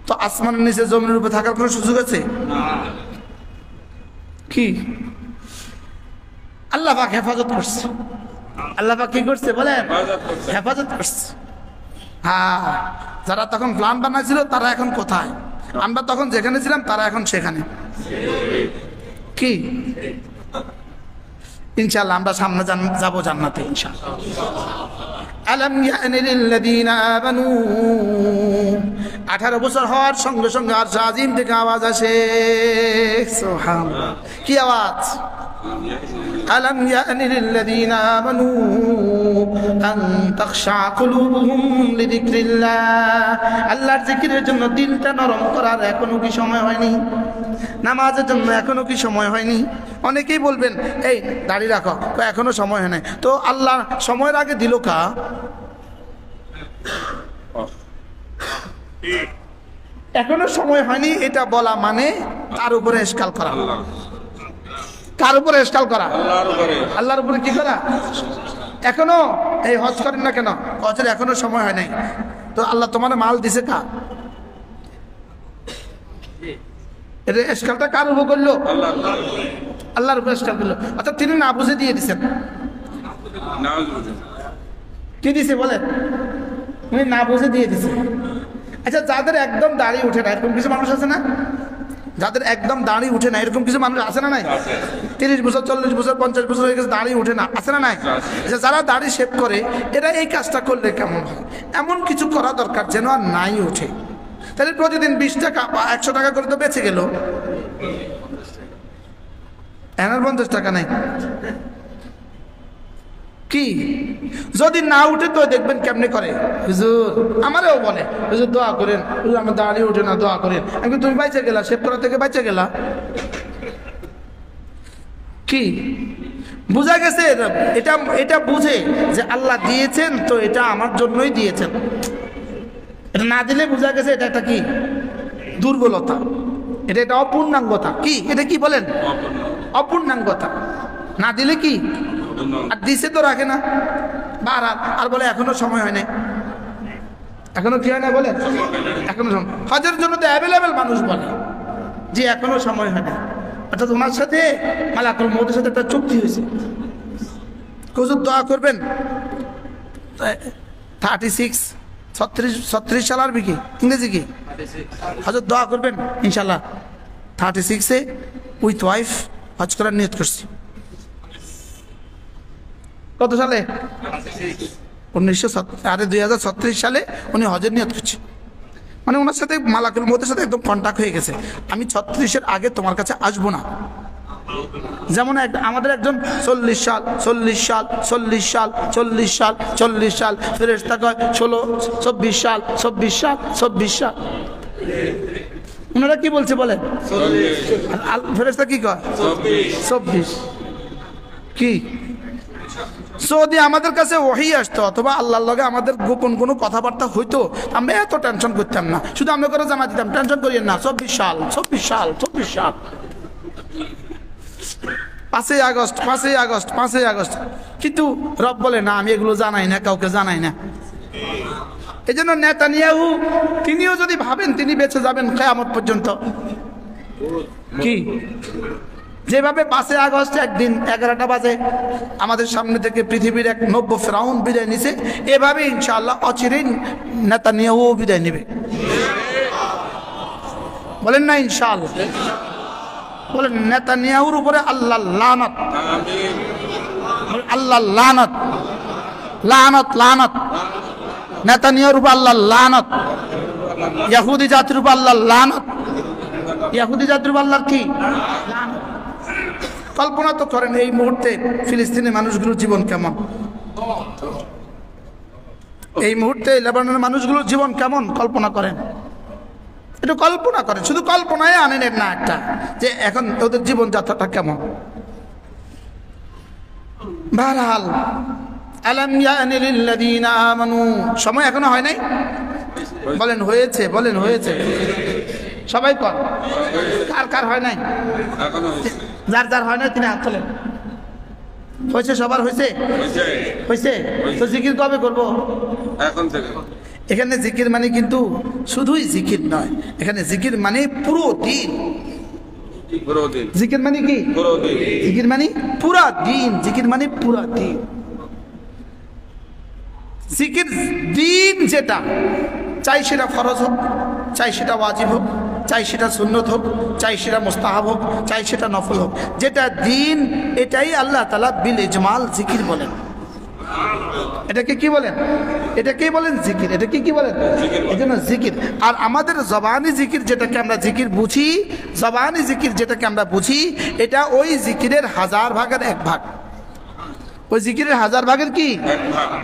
তো আসমানের নিচে জমিনের উপরে থাকার কোনো সুযোগ আছে? কি আল্লাহ পাক হেফাজত করছে, আল্লাহ পাক কি করছে বলেন? হেফাজত করছে। হ্যাঁ, যারা তখন প্ল্যান বানাইছিল তারা এখন কোথায়? আমরা তখন যেখানে ছিলাম তারা এখন সেখানে। কি ইনশাআল্লাহ আমরা সামনে যাব জান্নাতে ইনশাআল্লাহ। আলাম ইয়ানি লিল্লাযীনা আমানু, 18 বছর হওয়ার সঙ্গে সঙ্গে আর আজিম থেকে আওয়াজ আসে, সুবহানাল্লাহ। কি আওয়াজ? আলাম ইয়ানি লিল্লাযীনা আমানু আন তাখশা কুলুবুহুম লিযিকরিল্লাহ। আল্লাহর জিকিরের জন্য দিলটা নরম করার এখনো কি সময় হয়নি? নামাজের জন্য এখনো কি সময় হয়নি? অনেকেই বলবেন এই দাড়ি রাখো, এখনো সময় হয় নাই। তো আল্লাহ সময়ের আগে দিল কা? এখনো সময় হয়নি এটা বলা মানে তার উপরে ইশকাল করা। কার উপরে ইশকাল করা? আল্লাহর উপরে কি করা? এখনো এই হজ করেন না কেন? হজের এখনো সময় হয় নাই। তো আল্লাহ তোমার মাল দিছে কা? এটা ইশকালটা কার উপর করলো? আল্লাহর উপর ইশকাল করলো। অর্থাৎ তিনি না বুঝে দিয়ে দিচ্ছেন। কি দিছে বলেন? উনি না বুঝে দিয়ে দিছে। আচ্ছা, যাদের একদম দাড়ি উঠে না এরকম কিছু মানুষ আছে না? যাদের একদম দাড়ি উঠে না এরকম কিছু মানুষ আছে না নাই? 30 বছর 40 বছর 50 বছর হয়ে গেছে, দাড়ি উঠে না, আছে না নাই? যারা দাড়ি শেভ করে এরা এই কাজটা করলে কেমন হয়? এমন কিছু করা দরকার যেন আর নাই উঠে। তাহলে প্রতিদিন 20 টাকা বা 100 টাকা করে তো বেঁচে গেল, এনার 50 টাকা নাই। কি যদি না উঠে তো দেখবেন কেমনে করে, হুজুর আমারও বলে, হুজুর দোয়া করেন, হুজুর আমার দাড়ি উঠে না, দোয়া করেন। আমি তুমি বাইচে গেলা, শেভ করা থেকে বাইচে গেলা। কি বুঝা গেছে? এটা বুঝে যে আল্লাহ দিয়েছেন তো এটা আমার জন্যই দিয়েছেন, এটা না দিলে বোঝা গেছে এটা একটা কি দুর্বলতা, এটা একটা অপূর্ণাঙ্গতা। কি এটা কি বলেন? অপূর্ণাঙ্গতা। না দিলে কি, আর দিছে তো রাখে না বারবার, আর বলে এখনো সময় হয় না। এখনো কি হয় না বলেন? এখনো সময়। হজের জন্য তো অ্যাভেলেবেল মানুষ বলে যে এখনো সময় হয় না। অর্থাৎ ওনার সাথে মালাকুল মউতের সাথে একটা চুক্তি হয়েছে। হুজুর দোয়া করবেন 36 36 সাল আরবি কি ইংরেজি কি হজরত দোয়া করবেন ইনশাল্লাহ 36-এ উইথ ওয়াইফ হজ করার নিয়ত করছি। কত সালে? 2036 সালে উনি হজের নিয়ত করছেন। মানে ওনার সাথে মালাকুল মউতের সাথে একদম কন্ট্যাক্ট হয়ে গেছে, আমি 36-এর আগে তোমার কাছে আসবো না। যেমন আমাদের একজন 40 সাল 40 সাল 40 সাল 40 সাল 40 সাল ফেরেশতা কয় 16 24 সাল 24 সাল 24 সাল। ওনারা কি বলছে বলেন? ফেরেশতা কি কয়? 24 কি? যদি আমাদের কাছে ওহী আসতো অথবা আল্লাহর লগে আমাদের গোপন কোনো কথাবার্তা হইতো, আমরা এত টেনশন করতাম না, শুধু আমরা করে জানা দিতাম টেনশন করিয়েন না 24 সাল 24 সাল 24 সাল। 5ই আগস্ট 5ই আগস্ট 5ই আগস্ট, কিন্তু রব বলে না আমি এগুলো জানাই না, কাউকে জানাই না। এই জন্য নেতানিয়াহু তিনিও যদি ভাবেন তিনি বেঁচে যাবেন কিয়ামত পর্যন্ত, কি যেভাবে 5ই আগস্ট একদিন 11টা বাজে আমাদের সামনে থেকে পৃথিবীর এক নব্য ফেরাউন বিদায় নিছে, এভাবে ইনশাআল্লাহ অচিরেই নেতানিয়াহু বিদায় নেবে। বলেন না ইনশাআল্লাহ? বলেন নেতানিয়াহুর উপরে আল্লাহ লানত, আল্লাহ লানত, লানত লানত। নেতানিয়াহুর উপর আল্লাহ লানত, ইহুদি জাতির উপর আল্লাহ লানত, ইহুদি জাতির উপর আল্লাহ কি লানত। কল্পনা তো করেন এই মুহূর্তে ফিলিস্তিনের মানুষগুলোর জীবন কেমন, এই মুহূর্তে লেবাননের মানুষগুলোর জীবন কেমন কল্পনা করেন, একটু কল্পনা করেন, শুধু কল্পনায় আনেন না একটা যে এখন ওদের জীবনযাত্রাটা কেমন। বহরহাল আলাম ইয়ানি লিল্লাযিনা আমানু, সময় এখনো হয় নাই? বলেন হয়েছে, বলেন হয়েছে, সবাই কর। কার কার হয় নাই? যার যার হয় নাই তিনি হাত তোলেন। হয়েছে, সবার হয়েছে? হয়েছে তো জিকির কবে করবো? এখন থেকে। এখানে জিকির মানে কিন্তু শুধুই জিকির নয়, এখানে জিকির মানে পুরো দিন। জিকির মানে কি? জিকির মানে পুরা দিন, জিকির মানে পুরা দিন। জিকির দিন যেটা, চাই সেটা ফরজ হোক, চাই সেটা ওয়াজিব হোক, চাই সেটা সুন্নত হোক, চাই সেটা মুস্তাহাব হোক, চাই সেটা নফল হোক, যেটা দিন এটাই আল্লাহ তাআলা বিল ইজমাল জিকির বলেন। এটাকে কি বলেন? এটাকেই বলেন জিকির। এটা কি বলেন? এই জন্য জিকির। আর আমাদের জবানি জিকির যেটাকে আমরা জিকির বুঝি, জবানি জিকির যেটাকে আমরা বুঝি, এটা ওই জিকিরের 1000 ভাগের 1 ভাগ, ওই জিকিরের 1000 ভাগের কি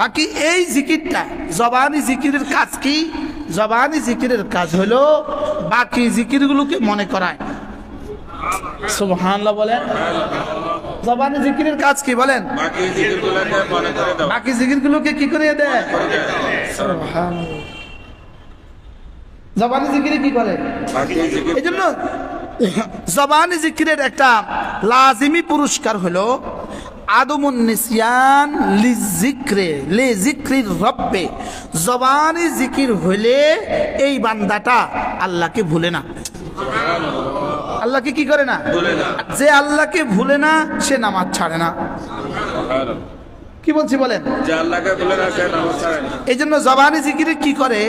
বাকি। এই জিকিরটা জবানি জিকিরের কাজ কি? জবানি জিকিরের কাজ হলো বাকি জিকিরগুলোকে মনে করায়। সুবহানাল্লাহ বলেন। জবানি জিকিরের কাজ কি বলেন? বাকি জিকিরগুলোকে কি করে দেয়? সুবহানাল্লাহ। জবানি জিকিরে কি করে? এই জন্য জবানি জিকিরের একটা লাজিমি পুরস্কার হলো আদমুন নিসিয়ান লিজিক্রে লিজিক্রির রব্বে। জবানি জিকির হইলে এই বান্দাটা আল্লাহকে ভুলে না। আল্লাহকে কি করে না? যে আল্লাহকে ভুলে না সে নামাজ ছাড়ে না। কি বলছি বলেন? যে আল্লাহকে ভুলে না সে নামাজ ছাড়ে না। এই জন্য জবানি জিকিরে কি করে?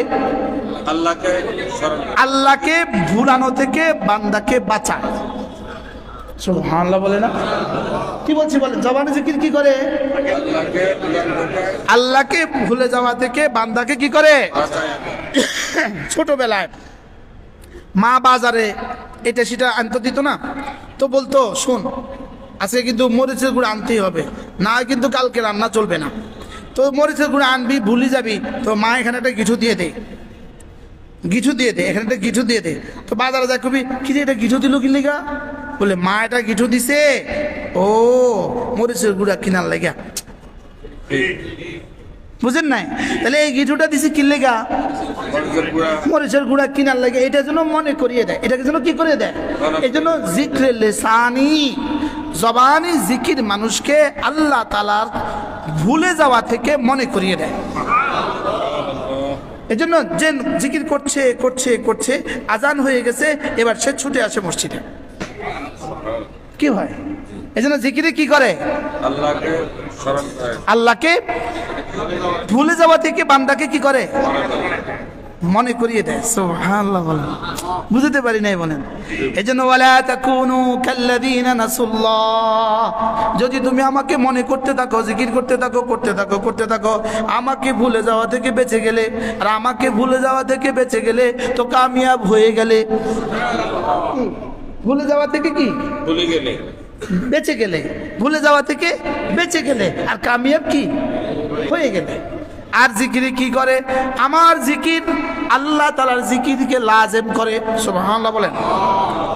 আল্লাহকে ভুলানো থেকে বান্দাকে বাঁচায়। সুবহানাল্লাহ বলে না? কি বলছি বলেন? জবানি জিকির কি করে? আল্লাহকে ভুলে যাওয়া থেকে বান্দাকে কি করে? ছোটবেলায় মা বাজারে এটা সেটা আনতে দিত না, তো বলতো শোন আজকে কিন্তু মরিচের গুঁড়ো আনতেই হবে, না কিন্তু কালকে রান্না চলবে না। তো মরিচের গুঁড়ো আনবি, ভুলে যাবি, তো মা এখানে একটা কিছু দিয়ে দে, কিছু দিয়ে দে, এখানে একটা কিছু দিয়ে দে। তো বাজারে যা কবি কি এটা কিছু দিল কি লেগা? বলে মা এটা কিছু দিছে, ও মরিচের গুঁড়া কিনার লেগা। বুঝেন নাই? তাহলে এই গিটুটা দিছি কি লেগা? মরিচের গুঁড়া কিনার লাগে, এটার জন্য মনে করিয়ে দেয়। এটাকে জন্য কি করে দেয়? এই জন্য জিক্রে লিসানি, জবানি জিকির মানুষকে আল্লাহ তাআলার ভুলে যাওয়া থেকে মনে করিয়ে দেয়। এই জন্য যে জিকির করছে করছে করছে, আজান হয়ে গেছে, এবার সে ছুটে আসে মসজিদে। কি হয়? এই জন্য জিকিরে কি করে? আল্লাহকে ভুলে যাওয়া থেকে বান্দাকে কি করে? মনে করিয়ে দেয়। সুবহানাল্লাহ বলেন, বুঝতে পারি নাই বলেন। এই জন্য ওয়ালা তাকুনু কাল্লাযীনা নাসুল্লাহ, যদি তুমি আমাকে মনে করতে থাকো, জিকির করতে থাকো, করতে থাকো, করতে থাকো, আমাকে ভুলে যাওয়া থেকে বেঁচে গেলে, আর আমাকে ভুলে যাওয়া থেকে বেঁচে গেলে তো কামিয়াব হয়ে গেলে। ভুলে যাওয়া থেকে কি? ভুলে গেলে, বেঁচে গেলে, ভুলে যাওয়া থেকে বেঁচে গেলে, আর কামিয়াব কি হয়ে গেলে। আর জিকিরে কি করে? আমার জিকির আল্লাহ তাআলার জিকিরকে লাজেম করে। সুবহানাল্লাহ বলেন।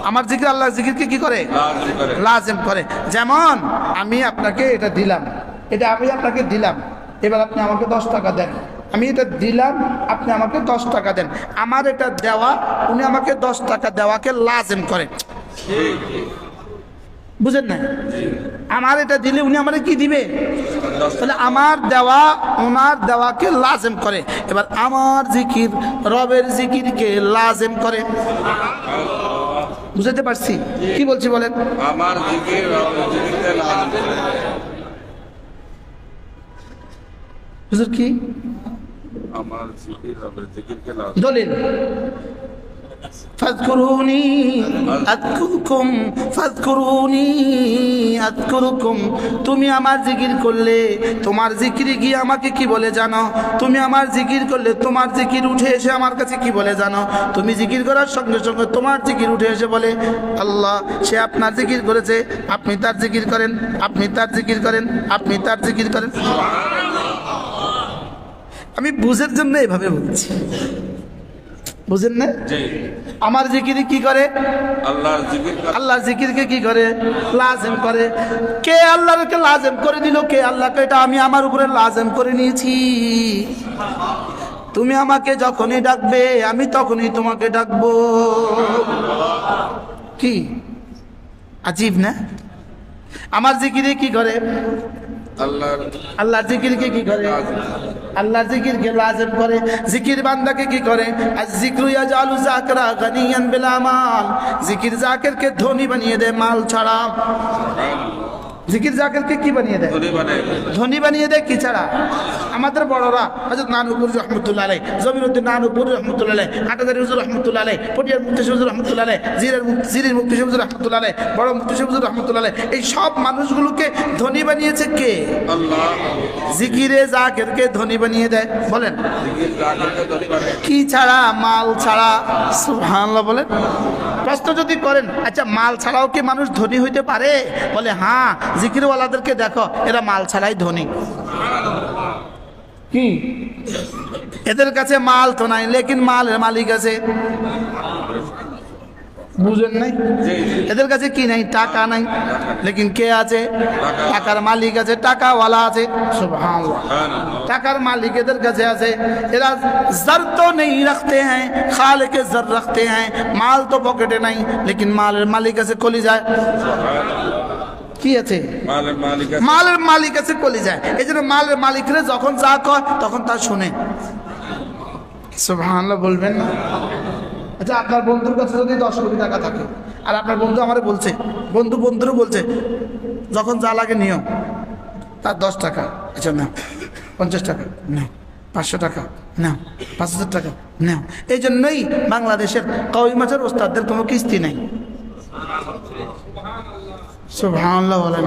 আমার জিকির আল্লাহর জিকিরকে কি করে? লাজেম করে। যেমন আমি আপনাকে এটা দিলাম, এটা আমি আপনাকে দিলাম, এবার আপনি আমাকে 10 টাকা দেন। আমি এটা দিলাম, আপনি আমাকে 10 টাকা দেন। আমার এটা দেওয়া, উনি আমাকে 10 টাকা দেওয়াকে লাজেম করে। বুঝেন না? আমার এটা দিলে উনি আমাকে কি দিবে? তাহলে আমার দেওয়া ওনার দেওয়াকে লাজেম করে। এবার আমার জিকির রবের জিকিরকে লাজেম করে। বুঝতে পারছি কি বলছি বলেন? আমার জিকির রবের জিকিরকে লাজেম করে। হুজুর কি? আমার জিকির রবের জিকিরকে লাজেম। দলিল ফাযকুরুনি আযকুরকুম, ফাযকুরুনি আযকুরকুম। তুমি আমার জিকির করলে, তোমার জিকিরে গিয়ে আমাকে কি বলে জানো? তুমি আমার জিকির করলে তোমার জিকির উঠে এসে আমার কাছে কি বলে জানো? তুমি জিকির করার সঙ্গে সঙ্গে তোমার জিকির উঠে এসে বলে আল্লাহ সে আপনার জিকির করেছে, আপনি তার জিকির করেন, আপনি তার জিকির করেন, আপনি তার জিকির করেন। আমি বুঝের জন্য এভাবে বলছি, বুঝেন না? আমার জিকির কি করে? আল্লাহর জিকিরকে কি করে? লাজেম করে। কে আল্লাহকে লাজেম করে দিল? কে আল্লাহকে? এটা আমি আমার উপরে লাজেম করে নিয়েছি। তুমি আমাকে যখনই ডাকবে আমি তখনই তোমাকে ডাকবো। কি আজীব না? আমার জিকিরে কি করে? আল্লাহর জিকিরকে কি করে? আল্লাহর জিকিরকে লাজেম করে। জিকির বান্দাকে কি করে? আয-যিকরু ইয়াজআলু যাকরা গানিয়ান বিল আমাল। জিকির জাকিরকে ধনী বানিয়ে দেয় মাল ছাড়া। জিকির জাকিরকে কি বানিয়ে দেয়? ধনী বানিয়ে দেয় কি ছাড়া? আমাদের বড়রা হযরত নানুপুর রহমাতুল্লাহ আলাইহি, জমিরউদ্দিন নানুপুর রহমাতুল্লাহ আলাইহি, আটাদারি হুজুর রহমাতুল্লাহ আলাইহি, পটিয়ার মুফতি হুজুর রহমাতুল্লাহ আলাইহি, জিরের মুফতি হুজুর রহমাতুল্লাহ আলাইহি, বড় মুফতি হুজুর রহমাতুল্লাহ আলাইহি, এই সব মানুষগুলোকে ধনী বানিয়েছে কে? আল্লাহ। জিকিরে জাকিরকে ধনী বানিয়ে দেয়। বলেন জিকির জাকিরকে ধনী বানায় কি ছাড়া? মাল ছাড়া। সুবহানাল্লাহ বলেন। প্রশ্ন যদি করেন আচ্ছা মাল ছাড়াও কি মানুষ ধনী হইতে পারে? বলে হ্যাঁ, জিকিরওয়ালাদেরকে দেখো এরা মাল ছাড়াই ধনী। কি এদের কাছে মাল তো নাই, লেকিন মালের মালিক আছে। বুঝেন নাই? এদের কাছে কি নাই? টাকা নাই, লেকিন কে আছে? টাকার মালিক আছে, টাকাওয়ালা আছে। সুবহানাল্লাহ। টাকার মালিক এদের কাছে আছে। এরা জর তো নেই রাখতে হ্যাঁ, খালিকে জর রাখতে হ্যাঁ। মাল তো পকেটে নাই, লেকিন মালের মালিক আছে কলিজায়। কি আছে? মালের মালিক আছে কলিজায়। এই জন্য মালের মালিকরা যখন যা কয় তখন তা শুনে। সুবহানাল্লাহ বলবেন না? আচ্ছা আপনার বন্ধুর কাছে যদি 10 কোটি টাকা থাকে, আর আপনার বন্ধু আমারে বলছে, বন্ধুরও বলছে যখন যা লাগে নিও, তার 10 টাকা, আচ্ছা নাও 50 টাকা নাও, 500 টাকা নাও, 5000 টাকা নাও। এই জন্যই বাংলাদেশের কওমি মাছের ওস্তাদদের কোনো কিস্তি নেই। সুবহানাল্লাহ বলেন।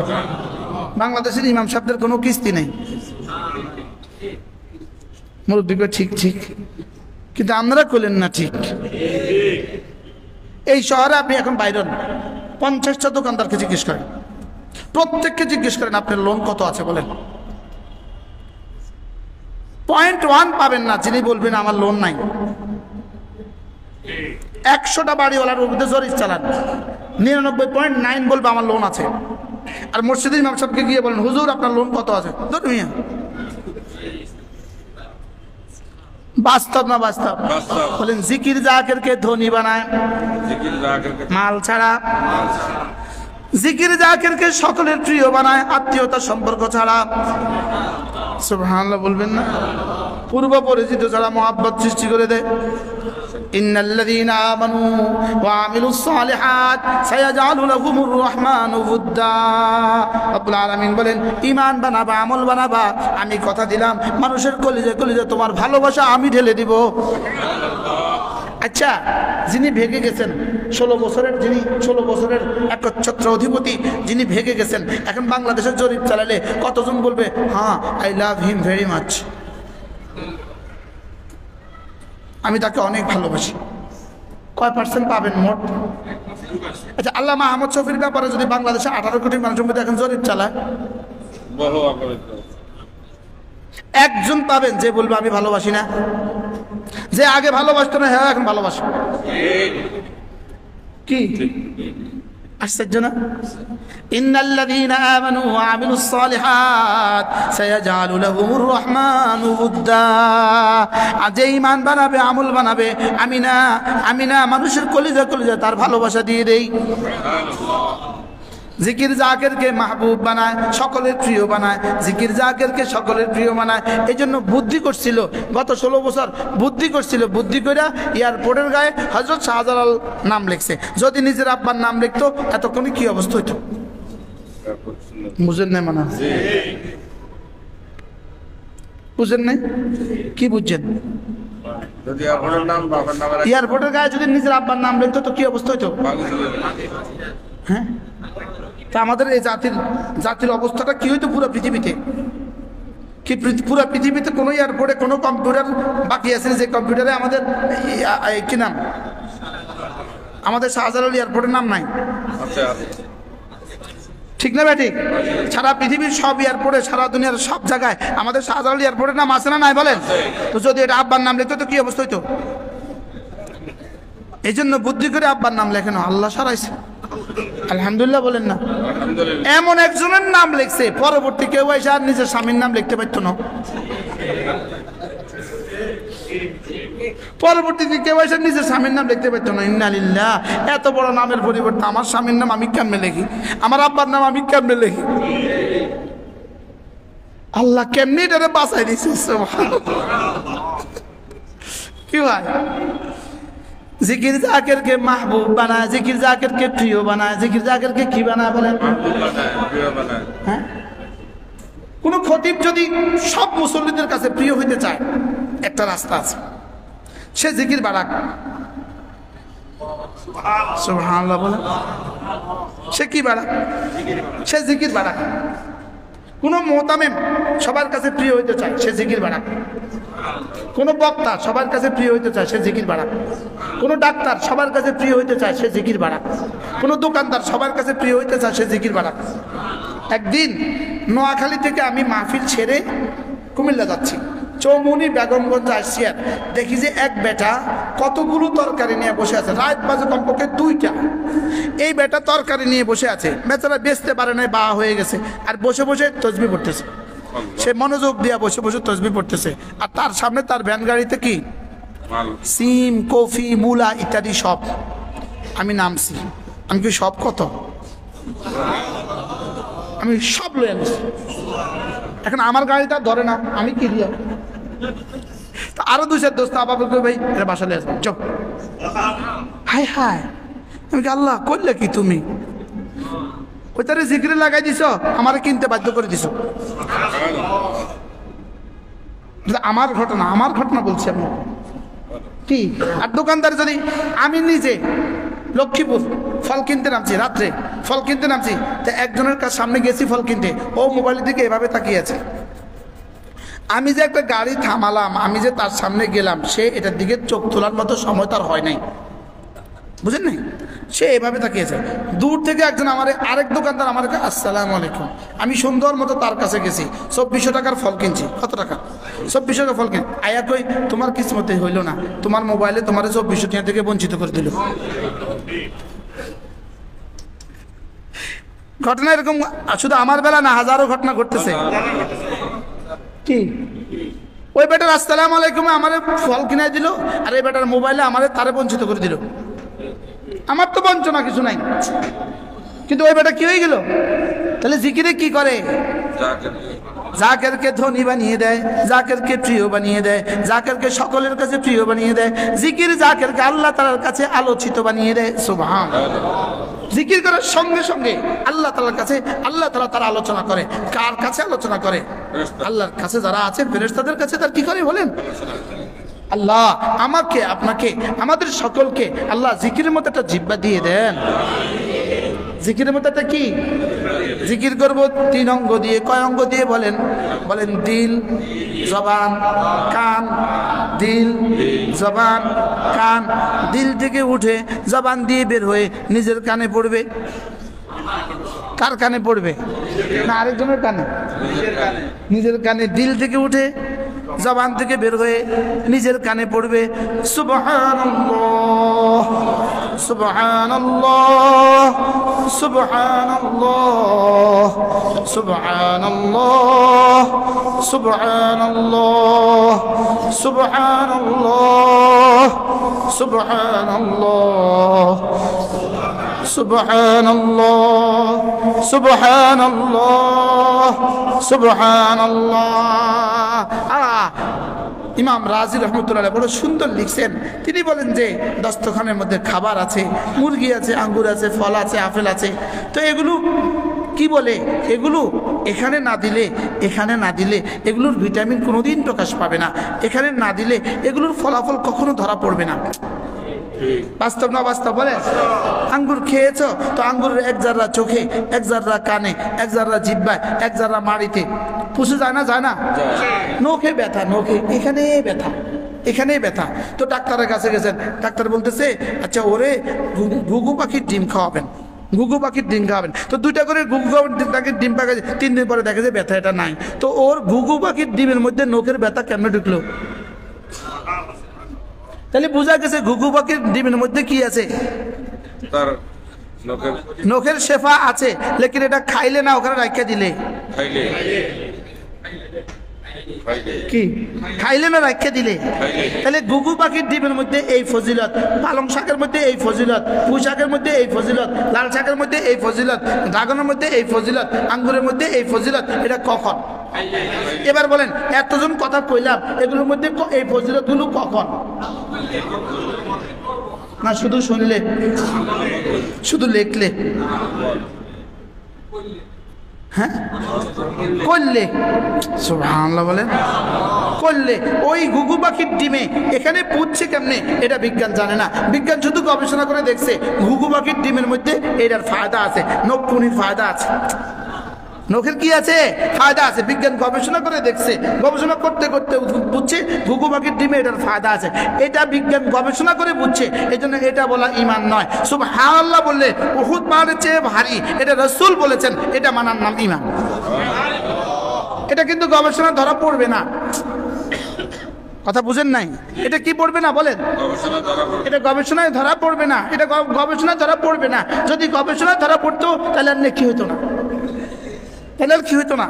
বাংলাদেশের ইমাম সাহেবদের কোনো কিস্তি নেই। মুরব্বি ঠিক ঠিক, কিন্তু আমরা করলেন না ঠিক। এই শহরে আপনি এখন বাইরেন 50টা দোকানদারকে জিজ্ঞেস করেন, প্রত্যেককে জিজ্ঞেস করেন আপনার লোন কত আছে বলেন। 0.1 পাবেন না যিনি বলবেন আমার লোন নাই। 100টা বাড়িওয়ালার মধ্যে জরিপ চালান, 99.9 বলবে আমার লোন আছে। আর মসজিদের ইমাম সাহেবকে গিয়ে বলেন হুজুর আপনার লোন কত আছে, বাস্তব না বাস্তব? বলেন জিকির জাকিরকে ধনী বানায় মাল ছাড়া, জিকির জাকিরকে সকলের প্রিয় বানায় আত্মীয়তা সম্পর্ক ছাড়া। সুবহানাল্লাহ বলবেন না? পূর্ব পরিচিত ছাড়া মহাব্বত সৃষ্টি করে দেয়। ইন্নাল্লাযীনা আমানু ওয়া আমিলুস সালিহাত সায়াজআলু লাহুমুর রাহমানু উদ্দা। রব্বুল আলামিন বলেন, ঈমান বানাবা, আমল বানাবা, আমি কথা দিলাম মানুষের কলিজে কলিজে তোমার ভালোবাসা আমি ঢেলে দিব। আচ্ছা, যিনি ভেগে গেছেন 16 বছরের, যিনি 16 বছরের একচ্ছত্র অধিপতি, যিনি ভেগে গেছেন, এখন বাংলাদেশের জরিপ চালালে কতজন বলবে হ্যাঁ I love him very much, আমি তাকে অনেক ভালোবাসি? কয় পার্সেন্ট পাবেন মোট? আচ্ছা, আল্লামা আহমদ শফীর ব্যাপারে যদি বাংলাদেশে 18 কোটি মানুষের মধ্যে এখন জরিপ চালায়, একজন পাবেন যে বলবে আমি ভালোবাসি না? যে আগে ভালোবাসতো না হ্যাঁ এখন ভালোবাসে। কি আশ্চর্য না? ইন্নাল্লাযীনা আমানু ওয়া আমিলুস সালিহাত সায়াজআলু লাহুমুর রাহমানু উদ্দা। যে ঈমান বানাবে, আমল বানাবে, আমি না মানুষের কলিজা কলিজা তার ভালোবাসা দিয়ে দেই। জিকির জাকিরকে মাহবুব বানায়, সকলের প্রিয় বানায়, জিকির জাকিরকে সকলের প্রিয় বানায়। এই জন্য বুদ্ধি করছিল গত 16 বছর, বুদ্ধি করছিল, বুদ্ধি করে এয়ারপোর্টের গায়ে হযরত শাহজালাল নাম লিখছে। যদি নিজের আব্বার নাম লিখতো এতক্ষণে কি অবস্থা হইতো? বুঝেন নাই? মানে বুঝেন নাই? কি বুঝছেন? এয়ারপোর্টের গায়ে যদি নিজের আব্বার নাম লিখতো তো কি অবস্থা হইতো? হ্যাঁ, তা আমাদের এই জাতির অবস্থাটা কি হইতো পুরো পৃথিবীতে? কি পুরো পৃথিবীতে কোনো এয়ারপোর্টে কোনো কম্পিউটার বাকি আছে যে কম্পিউটারে আমাদের কি নাম? আমাদের শাহজালাল এয়ারপোর্টের নাম নাই। ঠিক না ঠিক? সারা পৃথিবীর সব এয়ারপোর্টে, সারা দুনিয়ার সব জায়গায় আমাদের শাহজালাল এয়ারপোর্টের নাম আছে না নাই বলেন? তো যদি এটা আব্বার নাম লিখতো তো কি অবস্থা হইতো? এই জন্য বুদ্ধি করে আব্বার নাম লেখেন, আল্লাহ সারাইছে। আলহামদুলিল্লাহ বলেন না? এমন একজনের নাম লিখছে, পরবর্তী কেউ এসে আর নিজের স্বামীর নাম লিখতে পারতো না। পরবর্তীতে কেউ এসে নিজের স্বামীর নাম লিখতে পারতো না। ইন্নালিল্লাহ, এত বড় নামের পরিবর্তে আমার স্বামীর নাম আমি কেমনে লিখি, আমার আব্বার নাম আমি কেমনে লিখি? আল্লাহ কেমনি এটারে বাঁচাই দিছে। কি ভাই, জিকির জাকিরকে মাহবুব বানায়, জিকির জাকিরকে প্রিয় বানায়, জিকির জাকিরকে কি বানায় বলেন? হ্যাঁ, কোন খতিব যদি সব মুসল্লিদের কাছে প্রিয় হইতে চায়, একটা রাস্তা আছে, সে জিকির বাড়াক। সুবহানাল্লাহ বলেন। সে কি বাড়াক? সে জিকির বাড়াক। কোন মুতামিম সবার কাছে প্রিয় হইতে চায়, সে জিকির বাড়াক। কোন বক্তা সবার কাছে প্রিয় হইতে চায়, সে জিকির বাড়াক। কোন ডাক্তার সবার কাছে প্রিয় হইতে চায়, সে জিকির বাড়াক। কোন দোকানদার সবার কাছে প্রিয় হইতে চায়, সে জিকির বাড়াক। একদিন নোয়াখালী থেকে আমি মাহফিল ছেড়ে কুমিল্লা যাচ্ছি, চৌমুনি বেগমগঞ্জ আসছি, আর দেখি যে এক বেটা কতগুলো তরকারি নিয়ে বসে আছে, রাত বাজে কমপক্ষে 2টা। এই বেটা তরকারি নিয়ে বসে আছে, বেচারা বেচতে পারে না, বা হয়ে গেছে, আর বসে বসে তসবিহ পড়তেছে। সে মনোযোগ দিয়া বসে বসে তসবিহ পড়তেছে, আর তার সামনে তার ভ্যান গাড়িতে কি সিম, কফি, মূলা ইত্যাদি সব। আমি নামছি, আমি কি সব কত, আমি সব লয়ে আনছি। এখন আমার গাড়িটা ধরে না, আমি কি দিয়া? আরো 2-4 দোস্ত আবার ভাই এটা বাসালে আসবে, চপ। হাই হাই, আমি কি আল্লাহ করলে কি তুমি? ওইটারে জিকিরে লাগাই দিছ, আমারে কিনতে বাধ্য করে দিছ। আমার ঘটনা বলছি আমি। কি আর দোকানদার যদি, আমি নিজে লক্ষ্মীপুর ফল কিনতে নামছি, রাত্রে ফল কিনতে নামছি, তো একজনের কাছে সামনে গেছি ফল কিনতে, ও মোবাইলের দিকে এভাবে তাকিয়ে আছে। আমি যে একটা গাড়ি থামালাম, আমি যে তার সামনে গেলাম, সে এটার দিকে চোখ তোলার মতো সময় তার হয় নাই, বুঝেন নাই? সে এভাবে তাকিয়েছে। দূর থেকে একজন আরেক দোকানদার আমার কাছে আসসালামু আলাইকুম, আমি সুন্দর মতো তার কাছে গেছি, 2400 টাকার ফল কিনছি। কত টাকা? 2400 টাকা ফল কিন। আয়া কই তোমার কিসমতে হইল না, তোমার মোবাইলে তোমার 2400 টাকা থেকে বঞ্চিত করে দিল। ঘটনা এরকম শুধু আমার বেলা না, হাজারো ঘটনা ঘটতেছে। কি ওই বেটার আসসালামু আলাইকুমে আমার ফল কিনাই দিল, আর এই বেটার মোবাইলে আমার তারে বঞ্চিত করে দিল। আমার তো বঞ্চনা কিছু নাই, কিন্তু ওই বেটা কি হয়ে গেল? তাহলে জিকিরে কি করে? জাকেরকে ধনী বানিয়ে দেয়, জাকেরকে প্রিয় বানিয়ে দেয়, জাকেরকে সকলের কাছে প্রিয় বানিয়ে দেয়। জিকির জাকেরকে আল্লাহ তাআলার কাছে আলোচিত বানিয়ে দেয়। সুবহানাল্লাহ। জিকির করার সঙ্গে সঙ্গে আল্লাহ তাআলার কাছে আল্লাহ তাআলা তার আলোচনা করে। কার কাছে আলোচনা করে? আল্লাহর কাছে যারা আছেন ফেরেশতাদের কাছে তার কি করে বলেন? আল্লাহ আমাকে, আপনাকে, আমাদের সকলকে আল্লাহ জিকিরের মতো একটা জিহ্বা দিয়ে দেন। জিকিরের মতো একটা কি জিকির করবো? 3 অঙ্গ দিয়ে। কয় অঙ্গ দিয়ে বলেন? বলেন দিল, জবান, কান। দিল, জবান, কান। দিল থেকে উঠে জবান দিয়ে বের হয়ে নিজের কানে পড়বে। কার কানে পড়বে? না আরেকজনের কানে? নিজের কানে। দিল থেকে উঠে জবান থেকে বের হয়ে নিজের কানে পড়বে। সুবহানাল্লাহ, সুবহানাল্লাহ, সুবহানাল্লাহ, সুবহানাল্লাহ, সুবহানাল্লাহ, সুবহানাল্লাহ, সুবহানাল্লাহ, সুবহানাল্লাহ, সুবহানাল্লাহ, সুবহানাল্লাহ। ইমাম রাজি রহমতুল্লাহ বড় সুন্দর লিখছেন। তিনি বলেন যে দস্তখানের মধ্যে খাবার আছে, মুরগি আছে, আঙ্গুর আছে, ফল আছে, আপেল আছে। তো এগুলো কি বলে? এগুলো এখানে না দিলে, এখানে না দিলে এগুলোর ভিটামিন কোনোদিন প্রকাশ পাবে না। এখানে না দিলে এগুলোর ফলাফল কখনো ধরা পড়বে না। বাস্তব না বাস্তব বলে? আঙ্গুর খেয়েছ তো আঙ্গুরের 1 জাররা চোখে, 1 জাররা কানে, 1 জাররা জিহ্বায়, 1 জাররা মাড়িতে পুষে যায় না? যায় না? নখে ব্যথা, নখে এখানে ব্যথা, এখানেই ব্যথা। তো ডাক্তারের কাছে গেছেন, ডাক্তার বলতেছে আচ্ছা ওরে ঘুঘু পাখির ডিম খাওয়াবেন, ঘুঘু পাখির ডিম খাওয়াবেন। তো 2টা করে ঘুঘু পাখির ডিম পাখা, 3 দিন পরে দেখে যে ব্যথা এটা নাই। তো ওর ঘুঘু পাখির ডিমের মধ্যে নখের ব্যথা কেমনে ঢুকলো? তাহলে বোঝা গেছে ঘুঘু পাখির ডিমের মধ্যে কি আছে? নখের শেফা আছে, লেকিন এটা খাইলে না, ওখানে রাখিয়া দিলে কি খাইলে না রাখিয়া দিলে। তাহলে ঘুঘু পাখির ডিমের মধ্যে এই ফজিলত, পালং শাকের মধ্যে এই ফজিলত, পুঁই শাকের মধ্যে এই ফজিলত, লাল শাকের মধ্যে এই ফজিলত, ড্রাগনের মধ্যে এই ফজিলত, আঙ্গুরের মধ্যে এই ফজিলত। এটা কখন? এবার বলেন এতজন কথা কইলাম, এগুলোর মধ্যে এই ফজিলত গুলো কখন? না শুধু শুনলে, শুধু লেখলে? হ্যাঁ করলে, সুবহানাল্লাহ বলেন, করলে। ওই ঘুঘু পাখির ডিমে এখানে পুচ্ছে কেমনে এটা বিজ্ঞান জানে না। বিজ্ঞান শুধু গবেষণা করে দেখছে ঘুঘু পাখির ডিমের মধ্যে এটার ফায়দা আছে, নখ পুনির ফায়দা আছে, নখের কি আছে? ফায়দা আছে। বিজ্ঞান গবেষণা করে দেখছে, গবেষণা করতে করতে বুঝছে ঘুঘু পাখির ডিমে এটার ফায়দা আছে। এটা বিজ্ঞান গবেষণা করে বুঝছে, এই জন্য এটা বলা ঈমান নয়। সুবহানাল্লাহ বললে উহুদ পাহাড়ের চেয়ে ভারী, এটা রাসূল বলেছেন, এটা মানার নাম ঈমান। এটা কিন্তু গবেষণা ধরা পড়বে না। কথা বুঝেন নাই? এটা কি পড়বে না বলেন? এটা গবেষণায় ধরা পড়বে না, এটা গবেষণা ধরা পড়বে না। যদি গবেষণা ধরা পড়তো তাহলে আর কি হতো না, তাহলে কি হতো না।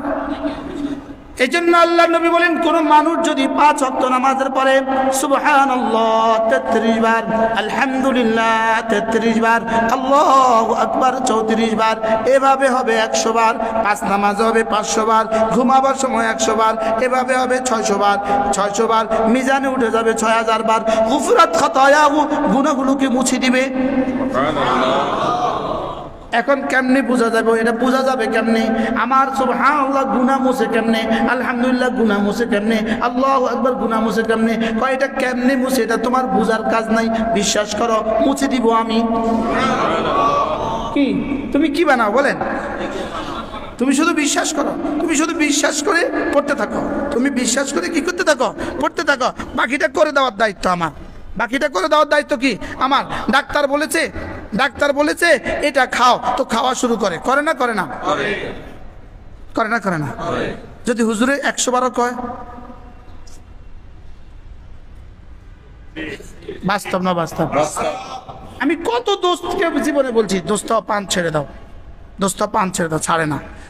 এই জন্য আল্লাহ নবী বলেন কোন মানুষ যদি 5 ওয়াক্ত নামাজের পরে সুবহানাল্লাহ 33 বার, আলহামদুলিল্লাহ 33 বার, আল্লাহু আকবার 34 বার, এভাবে হবে 100 বার। 5 নামাজ হবে 500 বার, ঘুমাবার সময় 100 বার, এভাবে হবে 600 বার। 600 বার মিজানে উঠে যাবে 6000 বার। গুফরাত খাতায়াহু, গুনাহগুলোকে মুছে দিবে। সুবহানাল্লাহ। এখন কেমনে বোঝা যাবে? এটা বোঝা যাবে কেমনে? আমার সুবহানাল্লাহ গুনাহ মুছে কেমনে, আলহামদুলিল্লাহ গুনাহ মুছে কেমনে, আল্লাহু আকবার গুনাহ মুছে কেমনে? কয় এটা কেমনে মুছে এটা তোমার বোঝার কাজ নাই, বিশ্বাস করো মুছে দিব আমি। কি তুমি কি বানাও বলেন? তুমি শুধু বিশ্বাস করো, তুমি শুধু বিশ্বাস করে করতে থাকো, তুমি বিশ্বাস করে কি করতে থাকো? করতে থাকো। বাকিটা করে দেওয়ার দায়িত্ব আমার, বাকিটা করে দেওয়ার দায়িত্ব কি আমার? ডাক্তার বলেছে, ডাক্তার বলেছে এটা খাও, তো খাওয়া শুরু করে, করে না? করে না? করে না? করে না? যদি হুজুরে 100 বারও কয়, বাস্তব না বাস্তব? আমি কত দোস্তকে জীবনে বলছি দোস্ত পান ছেড়ে দাও, দোস্ত পান ছেড়ে দাও, ছাড়ে না।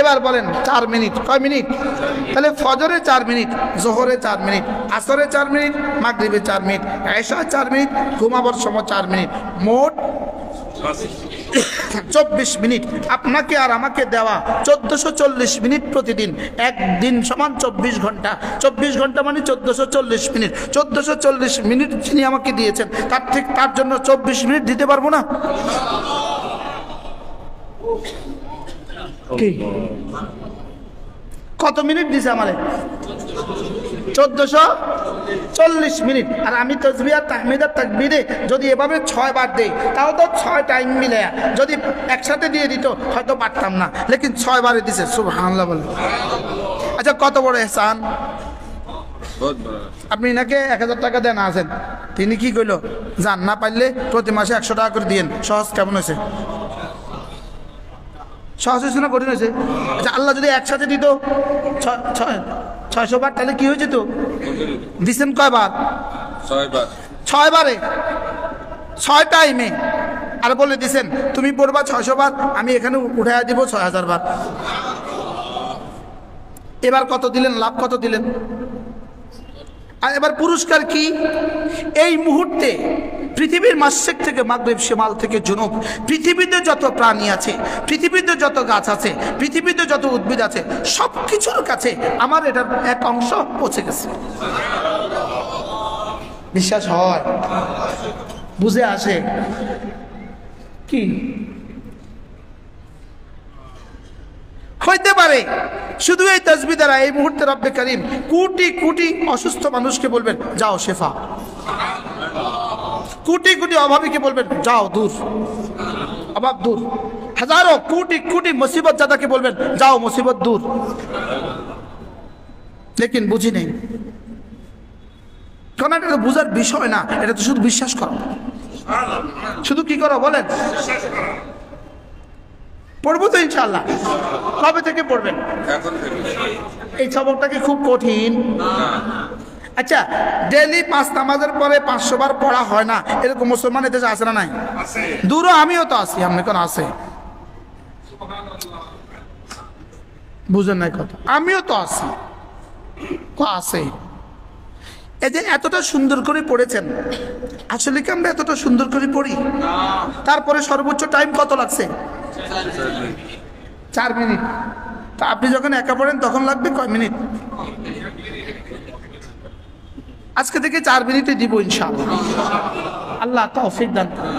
এবার বলেন 4 মিনিট, কয় মিনিট? তাহলে ফজরে 4 মিনিট, জোহরে 4 মিনিট, আসরে 4 মিনিট, মাগরিবে 4 মিনিট, এশা 4 মিনিট, ঘুমাবার সময় 4 মিনিট, মোট 24 মিনিট। আপনাকে আর আমাকে দেওয়া 1440 মিনিট প্রতিদিন। একদিন সমান 24 ঘন্টা, 24 ঘন্টা মানে 1440 মিনিট। 1440 মিনিট যিনি আমাকে দিয়েছেন তার জন্য 24 মিনিট দিতে পারবো না? কি কত মিনিট দিছে আমারে? 1440 মিনিট। আর আমি তাসবিহ আর তাহমিদ আর তাকবীরে যদি এভাবে 6 বার দেই তাও তো 6 টাইম মিলে, যদি একসাথে দিয়ে দিত হয়তো পারতাম না, লেকিন 6 বারে দিছে। সুবহানাল্লাহ বলে। আচ্ছা, কত বড় ইহসান! আপনি নাকি 1000 টাকা দেন আছেন, তিনি কি কইল? জান না পারলে প্রতি মাসে 100 টাকা করে দিয়েন। সহজ কেমন হয়েছে? সহজ হয়েছে না কঠিন হয়েছে? আচ্ছা, আল্লাহ যদি একসাথে দিত 600 বার, তাহলে কি হয়েছে? তো দিচ্ছেন কয়বার? 6 বারে, 6 টাইমে। আর বলে দিছেন তুমি পড়বা 600 বার, আমি এখানে উঠাইয়া দিব 6000 বার। এবার কত দিলেন? লাভ কত দিলেন? আর এবার পুরস্কার কি? এই মুহূর্তে পৃথিবীর মাশরিক থেকে মাগরিব, শিমাল থেকে জুনুব, পৃথিবীতে যত প্রাণী আছে, পৃথিবীতে যত গাছ আছে, পৃথিবীতে যত উদ্ভিদ আছে, সব কিছুর কাছে আমার এটার এক অংশ পৌঁছে গেছে। বিশ্বাস হয়? বুঝে আসে? কি হইতে পারে? শুধু এই তাসবিহ দ্বারা এই মুহূর্তে রব্বে করিম কোটি কোটি অসুস্থ মানুষকে বলবেন যাও শেফা, কোটি কোটি অভাবীকে বলবেন যাও দূর, অভাব দূর, হাজারো কোটি কোটি মুসিবত জাদাকে বলবেন যাও মুসিবত দূর। লেকিন বুঝি নেই, কারণ এটা তো বুঝার বিষয় না, এটা তো শুধু বিশ্বাস করো। শুধু কি করো বলেন? পড়বো তো ইনশাআল্লাহ। কবে থেকে পড়বেন? এই সবকটা কি খুব কঠিন? আচ্ছা, ডেইলি 5 নামাজের পরে 500 বার পড়া হয় না, এরকম মুসলমানের দেশে আছে না নাই? দূরও আমিও তো আছি, আপনি কোন আছে? বুঝেন নাই কথা? আমিও তো আছি, আছে। এই যে এতটা সুন্দর করে পড়েছেন, আসলে কি আমরা এতটা সুন্দর করে পড়ি? তারপরে সর্বোচ্চ টাইম কত লাগছে? 4 মিনিট। তা আপনি যখন একা পড়েন তখন লাগবে কয় মিনিট? আজকে থেকে 4 মিনিটে দিব ইনশাআল্লাহ। আল্লাহ তৌফিক দান করুন।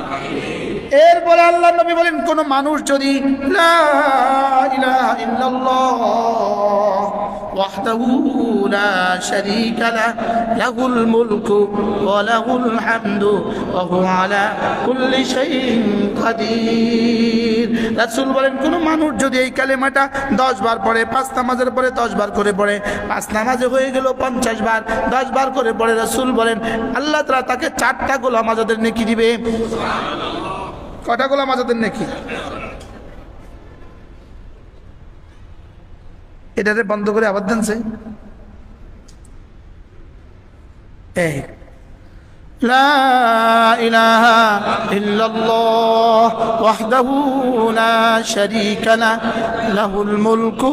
এরপরে আল্লাহ নবী বলেন, কোন মানুষ যদি লা ইলাহা ইল্লাল্লাহ ওয়াহদাহু লা শারীকা লাহুল মুলকু ওয়া লাহুল হামদু ওয়া হুয়া আলা কুল্লি শাইইন কাদির। রাসূল বলেন, কোন মানুষ যদি এই কালেমাটা 10 বার পড়ে, 5 নামাজের পরে 10 বার করে পড়ে, 5 নামাজে হয়ে গেল 50 বার, 10 বার করে পড়ে, রাসূল বলেন আল্লাহ তাআলা তাকে 4টা গোলাম আজাদের নেকি দিবে। কয়টা গোলাম আজাদের নেকি? এটারে বন্ধ করে আবার দেনছে। লা ইলাহা ইল্লাল্লাহ ওয়াহদাহু লা শারীকা লাহুল মুলকু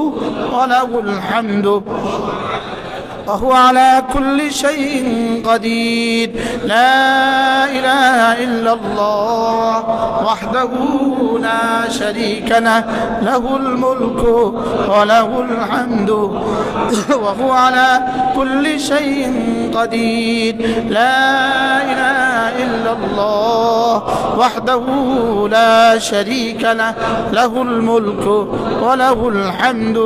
ওয়া লাহুল হামদু وهو على كل شيء قدير لا إله إلا الله وحده لا شريك له له الملك وله الحمد وهو على كل شيء قدير لا إله إلا الله وحده لا شريك له له الملك وله الحمد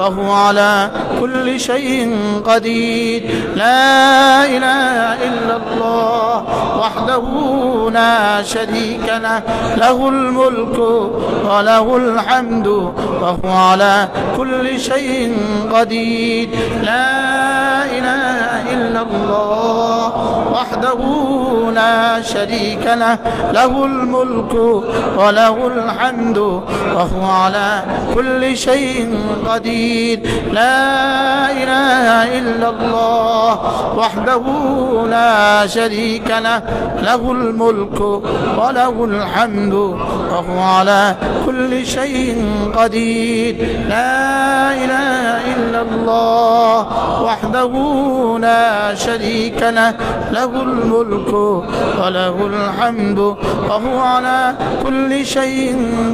وهو على كل شيء قدير لا إله إلا الله وحده لا شريك له له الملك وله الحمد وهو على كل شيء قدير لا إله إلا الله وحده لا شريك له له الملك وله الحمد وهو على كل شيء قدير لا إله إلا الله وحده لا شريك له له الملك وله الحمد وهو على كل شيء قدير لا إله إلا الله وحده لا شريك له له الملك وله الحمد وهو على كل شيء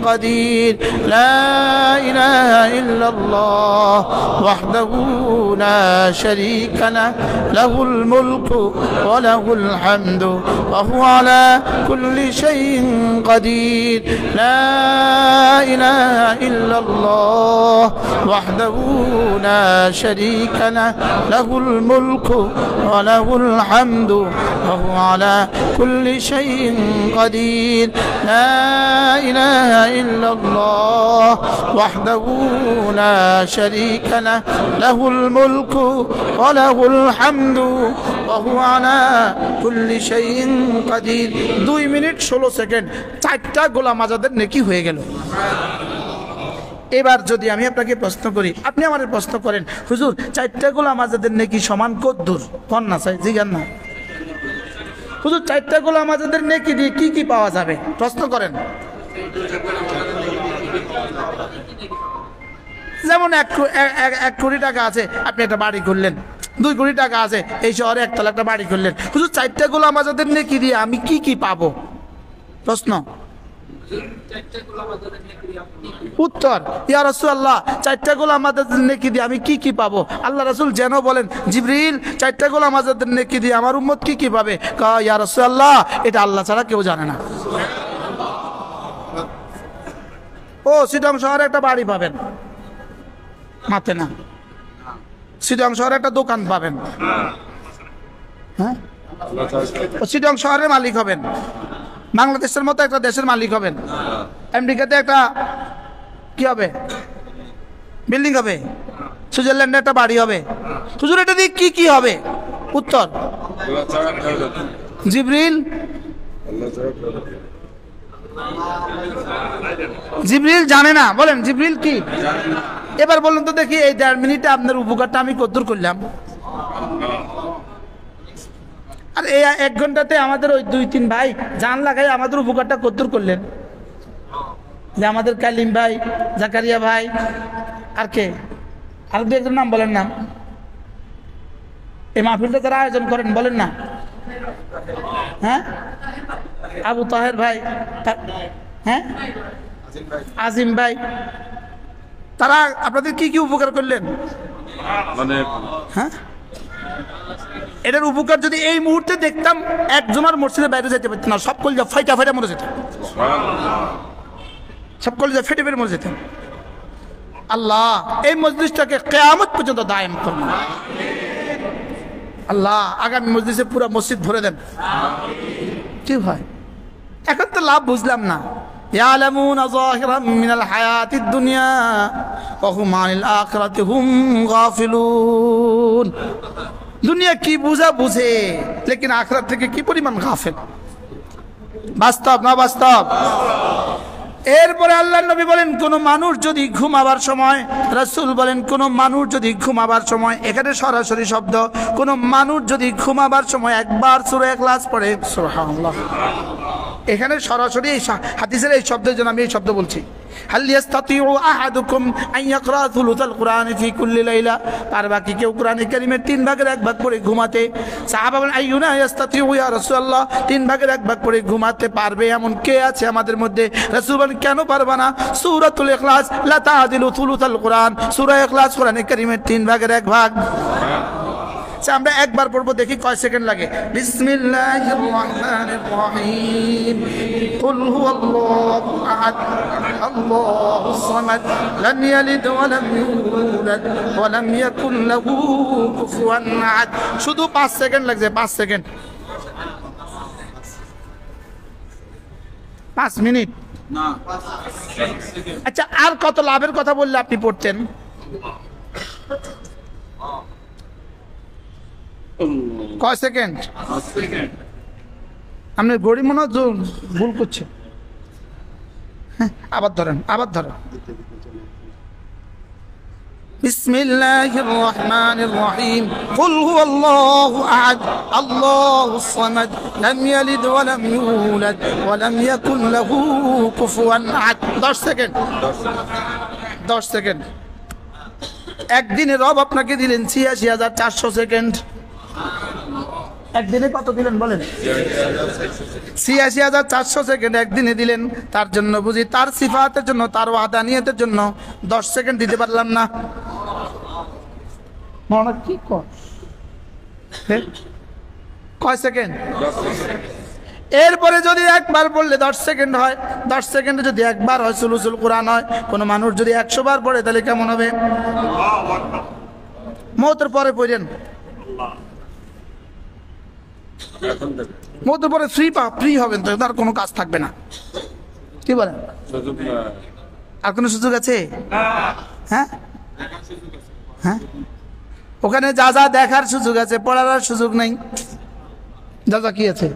قدير لا إله إلا الله وحده لا شريك له له الملك وله الحمد وهو على كل شيء قدير لا إله إلا الله وحده لا شريك له له الملك وله الحمد وهو على كل شيء قدير لا إله إلا الله وحده لا شريك له له الملك وله الحمد وهو على كل شيء قدير 2 মিনিট 16 সেকেন্ড 4টা গোলাম আজাদের নেকি হয়ে গেল। এবার যদি আমি আপনাকে প্রশ্ন করি, আপনি আমারে প্রশ্ন করেন, হুজুর 4টা গোলাম আজাদের নেকি সমান কদ্দুর কোন না চাই জিজ্ঞান না হুজুর 4টা গোলাম আজাদের নেকি দিয়ে কি কি পাওয়া যাবে প্রশ্ন করেন। যেমন 1 কোটি টাকা আছে, আপনি একটা বাড়ি করলেন, 2 কোটি টাকা আছে, এই শহরে একতলা একটা বাড়ি করলেন, হুজুর 4টা গোলাম আজাদের নেকি দিয়ে আমি কি কি পাবো প্রশ্ন। উত্তর, ইয়া রাসূলুল্লাহ 4টা গোলাম আজাদের নেকি দিয়ে আমি কি কি পাবো? আল্লাহ রাসূল যেন বলেন, জিবরিল 4টা গোলাম আজাদের নেকি দিয়ে আমার উম্মত কি কি পাবে? ইয়া রাসূলুল্লাহ এটা আল্লাহ ছাড়া কেউ জানে না। ও সিটং শহরে একটা বাড়ি পাবেন, মাতে না। সিটং শহরে একটা দোকান পাবেন, হ্যাঁ সিটং শহরের মালিক হবেন, বাংলাদেশের মতো একটা দেশের মালিক হবেন, আমেরিকাতে একটা কি হবে বিল্ডিং হবে, সুইজারল্যান্ডে একটা বাড়ি হবে। হুজুর এটা দিয়ে কি কি হবে? উত্তর, জিবরিল জিবরিল জানে না। বলেন জিবরিল কি? এবার বলুন তো দেখি এই 1.5 মিনিটে আপনার উপকারটা আমি কদ্দুর করলাম? আর এই 1 ঘন্টাতে আমাদের ওই 2-3 ভাই জান লাগাই আমাদের উপকারটা কদ্দুর করলেন? যে আমাদের কালিম ভাই, জাকারিয়া ভাই, আর কে, আর 2-1 নাম বলেন নাম। এই মাহফিলটা যারা আয়োজন করেন বলেন না। হ্যাঁ, আবু তাহের ভাই, হ্যাঁ আজিম ভাই, তারা আপনাদের কি কি উপকার করলেন? হ্যাঁ, এটার উপকার যদি এই মুহূর্তে দেখতাম, একজনের মসজিদের বাইরে যেতে পারতেন না, সব কলিজা ফাইটা ফাইটা মরে যেতাম, সব কলিজা ফেটে ফেটে মরে যেতাম। আল্লাহ এই মজলিসটাকে কিয়ামত পর্যন্ত দায়েম করুন। আল্লাহ আগামী মজলিসে পুরো মসজিদ ভরে দেন। কি ভাই এখন তো লাভ বুঝলাম না। ইয়ালামুনা যাহিরাম মিনাল হায়াতিদ দুনিয়া ওয়া হুম আনিল আখিরাতি হুম গাফিলুন। দুনিয়া কি বুঝে, লেকিন আখিরাত থেকে কি পরিমাণ গাফিল। বাস্তব না বাস্তব? এরপরে আল্লাহর নবী বলেন, কোন মানুষ যদি ঘুমাবার সময়, রাসূল বলেন কোন মানুষ যদি ঘুমাবার সময়, এখানে সরাসরি শব্দ, কোন মানুষ যদি ঘুমাবার সময় একবার সূরা ইখলাস পড়ে, সুবহানাল্লাহ, এখানে সরাসরি এই হাদিসের এই শব্দের জন্য আমি এই শব্দ বলছি। হাল ইয়াস্তাতিউ আহাদুকুম আন ইয়াকরা থুলুতাল কুরআন ফি কুল্লি লাইলা, পারবা কি কেউ কোরআনে কারীমের 3 ভাগের 1 ভাগ পড়ে ঘুমাতে? সাহাবা বলেন, আইয়ুনা ইয়াস্তাতিউ ইয়া রাসূলুল্লাহ, 3 ভাগের 1 ভাগ পড়ে ঘুমাতে পারবে এমন কে আছে আমাদের মধ্যে? রাসূল বলেন, কেন পারবা না? সূরাতুল ইখলাস লা তা'দিলু থুলুতাল কুরআন, সূরা ইখলাস কোরআনে কারীমের 3 ভাগের 1 ভাগ। আমরা একবার পড়বো, দেখি কয় সেকেন্ড লাগে। বিসমিল্লাহির রহমানির রহিম, কুল হুয়াল্লাহু আহাদ আল্লাহুস সামাদ লাম ইয়ালিদ ওয়া লাম ইউলাদ ওয়া লাম ইয়াকুল লাহু কুফুয়ান আহাদ। শুধু 5 সেকেন্ড লাগছে, 5 সেকেন্ড, 5 মিনিট না। আচ্ছা, আর কত লাভের কথা বললে আপনি পড়তেন? কয় সেকেন্ড? আপনি গড়ি মনে হয় ভুল করছে। আবার ধরেন, আবার ধরেন। বিসমিল্লাহির রহমানির রহিম কুল হুয়াল্লাহু আহাদ আল্লাহুস সামাদ লাম ইয়ালিদ ওয়া লাম ইউলাদ ওয়া লাম ইয়াকুল লাহু কুফুয়ান আহাদ। 10 সেকেন্ড 10 সেকেন্ড। একদিনে রব আপনাকে দিলেন ৮৬,৪০০ সেকেন্ড। একদিনে কত দিলেন বলেন? ৮৬,৪০০ সেকেন্ড একদিনে দিলেন। তার জন্য বুঝি তার সিফাতের জন্য, তার ওয়াদানিয়তের জন্য 10 সেকেন্ড দিতে পারলাম না? মনে কি কয় সেকেন্ড? এরপরে যদি একবার বললে 10 সেকেন্ড হয়, 10 সেকেন্ডে যদি একবার হয় সুলুসুল কোরআন হয়। কোনো মানুষ যদি 100 বার পড়ে তাহলে কেমন হবে? মওতের পরে পড়েন, মওতের পরে ফ্রি হবেন, তো তার কোনো কাজ থাকবে না। কি বলেন? আর কোনো সুযোগ আছে? হ্যাঁ হ্যাঁ, ওখানে যা যা দেখার সুযোগ আছে, পড়ার সুযোগ নেই। দাদা কি আছে?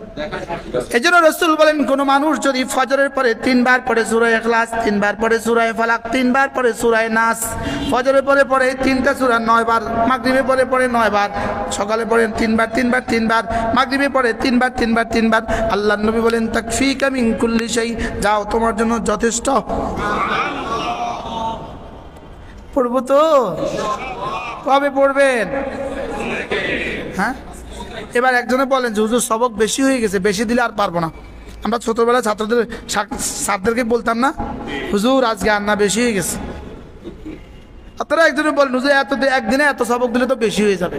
এই জন্য রাসূল বলেন, কোন মানুষ যদি ফজরের পরে 3 বার পড়ে সূরা ইখলাস, 3 বার পড়ে সূরা ফালাক, 3 বার পড়ে সূরা নাস, ফজরের পরে পড়ে 3টা সূরা 9 বার, মাগরিবে পরে পড়ে 9 বার, সকালে পড়েন 3 বার 3 বার 3 বার, মাগরিবে পড়ে 3 বার 3 বার 3 বার, আল্লাহর নবী বলেন তাকফিকা মিন কুল্লি শাই, যাও তোমার জন্য যথেষ্ট। পড়বো তো? কবে পড়বেন? হ্যাঁ, এবার একজনে বলেন যে হুজুর সবক বেশি হয়ে গেছে, বেশি দিলে আর পারবো না। আমরা ছোটবেলায় ছাত্রদের স্যারদেরকে বলতাম না, হুজুর আজকে আর না বেশি হয়ে গেছে। আপনারা একজনে বলেন হুজুর একদিনে এত সবক দিলে তো বেশি হয়ে যাবে।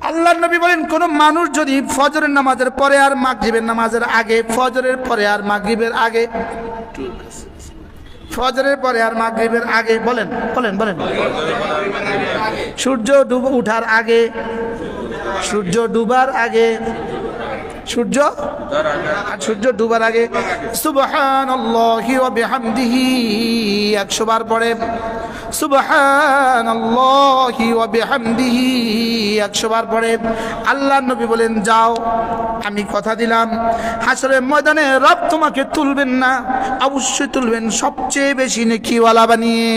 আল্লাহর নবী বলেন, কোন মানুষ যদি ফজরের নামাজের পরে আর মাগরিবের নামাজের আগে, ফজরের পরে আর মাগরিবের আগে, ফজরের পরে আর মাগরিবের আগে, বলেন বলেন বলেন, সূর্য উঠার আগে, সূর্য ডুবার আগে, সূর্য ডুবার আগে সুবহানাল্লাহি ওয়া বিহামদিহি 100 বার পড়ে, সুবহানাল্লাহি ওয়া বিহামদিহি 100 বার পড়ে। আল্লাহর নবী বলেন, যাও আমি কথা দিলাম হাসরের ময়দানে রব তোমাকে তুলবেন না, অবশ্যই তুলবেন সবচেয়ে বেশি নেকিওয়ালা বানিয়ে।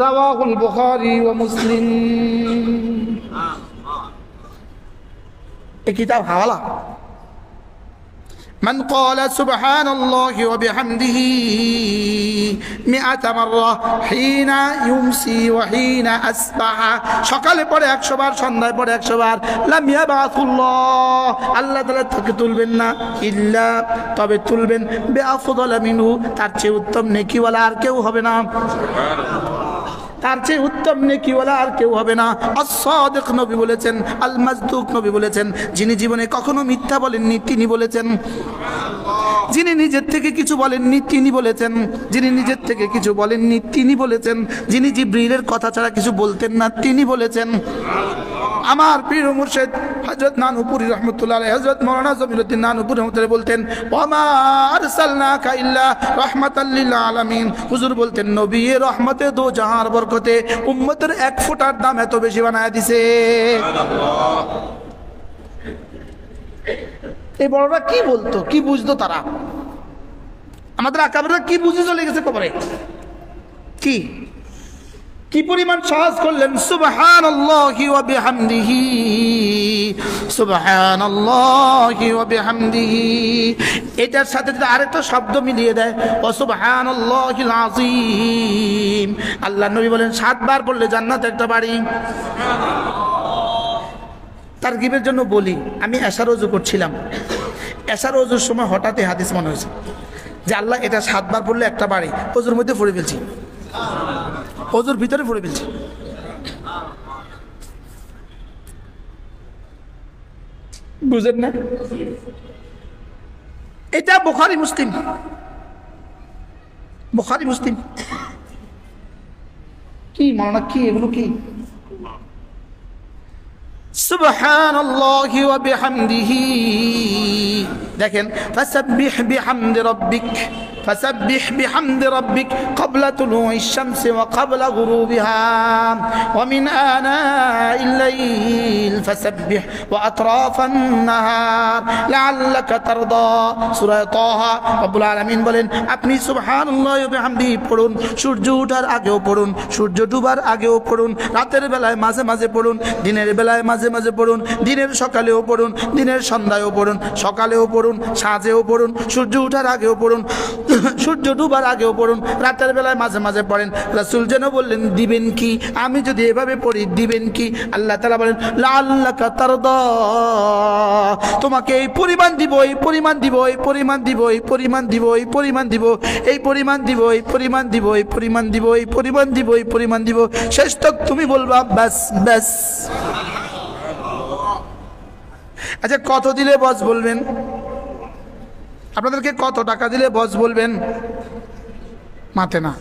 রাওয়াহুল বুখারী ওয়া মুসলিম। এই কিতাব হাওয়ালা। من قال سبحان الله وبحمده 100 مرة حين يمسي وحين أصبح, সকালে পড়ে 100 বার, সন্ধ্যায় পড়ে 100 বার, লাম ইয়াবাসুল্লাহ, আল্লাহ তাআলা তাকে তুলবেন না, ইল্লা তবে তুলবেন বিআফদাল মিনহু, তার চেয়ে উত্তম নেকিওয়ালা আর কেউ হবে না, তার চেয়ে উত্তম নেকিওয়ালা আর কেউ হবে না। আস-সাদিক নবী বলেছেন, আল মাসদুক নবী বলেছেন, যিনি জীবনে কখনো মিথ্যা বলেননি তিনি বলেছেন, যিনি নিজের থেকে কিছু বলেননি তিনি বলেছেন, যিনি নিজের থেকে কিছু বলেননি তিনি বলেছেন, যিনি জিবরিলের কথা ছাড়া কিছু বলতেন না তিনি বলেছেন। আমার পীর মুর্শিদ হযরত নানুপুরি রহমাতুল্লাহ আলাইহি, হযরত মাওলানা জমিরুদ্দিন নানুপুরি রহমাতুল্লাহ বলতেন, ওয়া মা আরসালনাকা ইল্লা রাহমাতাল লিল আলামিন, হুজুর বলতেন নবী এ রহমতে দো জাহার বরকতে উম্মতের 1 ফোঁটার দাম এত বেশি বানায় দিছে। এই বড়রা কি বলতো, কি বুঝতো তারা? আমাদের আকাবেররা কি বুঝে চলে গেছে কবরে? কি পরিমাণ সাহস করলেন, সুবহানাল্লাহি ওয়া বিহামদিহি, সুবহানাল্লাহি ওয়া বিহামদিহি। এটার সাথে যদি আরেকটা শব্দ মিলিয়ে দেয়, ওয়া সুবহানাল্লাহিল আযীম, আল্লাহর নবী বলেন 7 বার পড়লে জান্নাতে একটা বাড়ি। তারগিবের জন্য বলি, আমি এশার ওযু করছিলাম, এশার ওযুর সময় হঠাৎই হাদিস মনে হয়েছে যে আল্লাহ এটা 7 বার পড়লে একটা বাড়ি, ওযুর মধ্যে পড়ে ফেলছি, ওযুর ভিতরে পড়ে ফেলছি। বুঝেন না? এটা বুখারী মুসলিম, বুখারী মুসলিম। কি মানা, কি এগুলো কি? সুবহানাল্লাহি ওয়া বিহামদিহি, দেখেন ফাসাব্বিহ বিহামদি রাব্বিক فسبح بحمد ربك قبل طلوع الشمس وقبل غروبها ومن آناء الليل فسبح وأطراف النهار لعلك ترضى সূরা তাহা রব্বুল আলামিন বলেন আপনি সুবহানাল্লাহি ওয়া বিহামদিহি পড়ুন, সূর্য ওঠার আগেও পড়ুন, সূর্য ডুবার আগেও পড়ুন, রাতের বেলায় মাঝে মাঝে পড়ুন, দিনের বেলায় মাঝে মাঝে পড়ুন, দিনের সকালেও পড়ুন, দিনের সন্ধ্যায়ও পড়ুন, সকালেও পড়ুন, সাঁঝেও পড়ুন, সূর্য ওঠার আগেও পড়ুন, সূর্য ডুবার আগেও পড়ুন, রাতের বেলায় মাঝে মাঝে পড়েন। রাসূল যেন বললেন দিবেন কি? আমি যদি এভাবে পড়ি দিবেন কি? আল্লাহ তাআলা বলেন লাআল্লাকা তারদা, তোমাকে এই পরিমাণ দিব, এই পরিমাণ দিব, এই পরিমাণ দিব, এই পরিমাণ দিব, এই পরিমাণ দিব, এই পরিমাণ দিব, এই পরিমাণ দিব, এই পরিমাণ দিব, এই পরিমাণ দিব, এই পরিমাণ দিব, শেষ তক তুমি বলবা ব্যাস ব্যাস। আচ্ছা কত দিলে বস বলবেন? আপনাদেরকে কত টাকা দিলে বস বলবেন? মাথে না।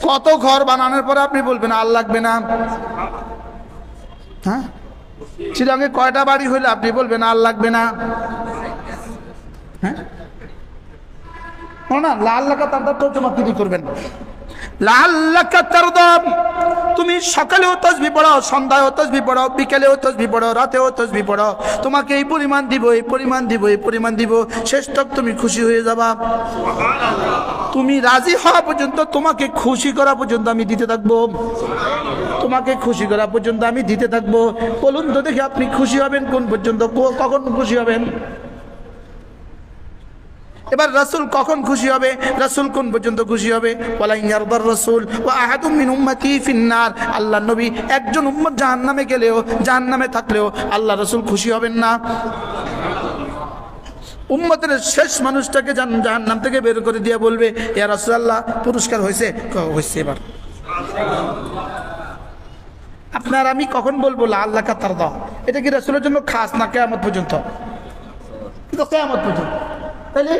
কত ঘর বানানোর পরে আপনি বলবেন আর লাগবে না? হ্যাঁ, চিরাঙ্গে কয়টা বাড়ি হইলে আপনি বলবেন আর লাগবে না? হ্যাঁ না, লাল লাকা তারদার তর্জমা কি করবেন? লাল লাকা তারদাম, তুমি সকালেও তাসবিহ পড়ো, সন্ধ্যায়ও তাসবিহ পড়ো, বিকেলেও তাসবিহ পড়ো, রাতেও তাসবিহ পড়ো, তোমাকে এই পরিমাণ দিব, এই পরিমাণ দিব, এই পরিমাণ দিব, শেষ তক তুমি খুশি হয়ে যাবা। তুমি রাজি হওয়া পর্যন্ত, তোমাকে খুশি করা পর্যন্ত আমি দিতে থাকবো, তোমাকে খুশি করা পর্যন্ত আমি দিতে থাকবো। বলুন তো দেখি আপনি খুশি হবেন কোন পর্যন্ত, কখন খুশি হবেন? এবার রাসূল কখন খুশি হবে? রাসূল কোন পর্যন্ত খুশি হবে? ওয়ালা ইয়ারদার রাসূল ওয়া আহাদুম মিন উম্মতি ফিন্নার, আল্লাহ নবী একজন উম্মত জাহান্নামে গেলেও, জাহান্নামে থাকলেও আল্লাহ রাসূল খুশি হবেন না। উম্মতের শেষ মানুষটাকে জাহান্নাম থেকে বের করে দিয়ে বলবে ইয়া রাসূলুল্লাহ পুরস্কার হয়েছে? হয়েছে। এবার আপনার আমি কখন বলবো লা আল্লাহকা তারদা? এটা কি রাসূলের জন্য খাস না কিয়ামত পর্যন্ত? তো কিয়ামত পর্যন্ত। তাহলে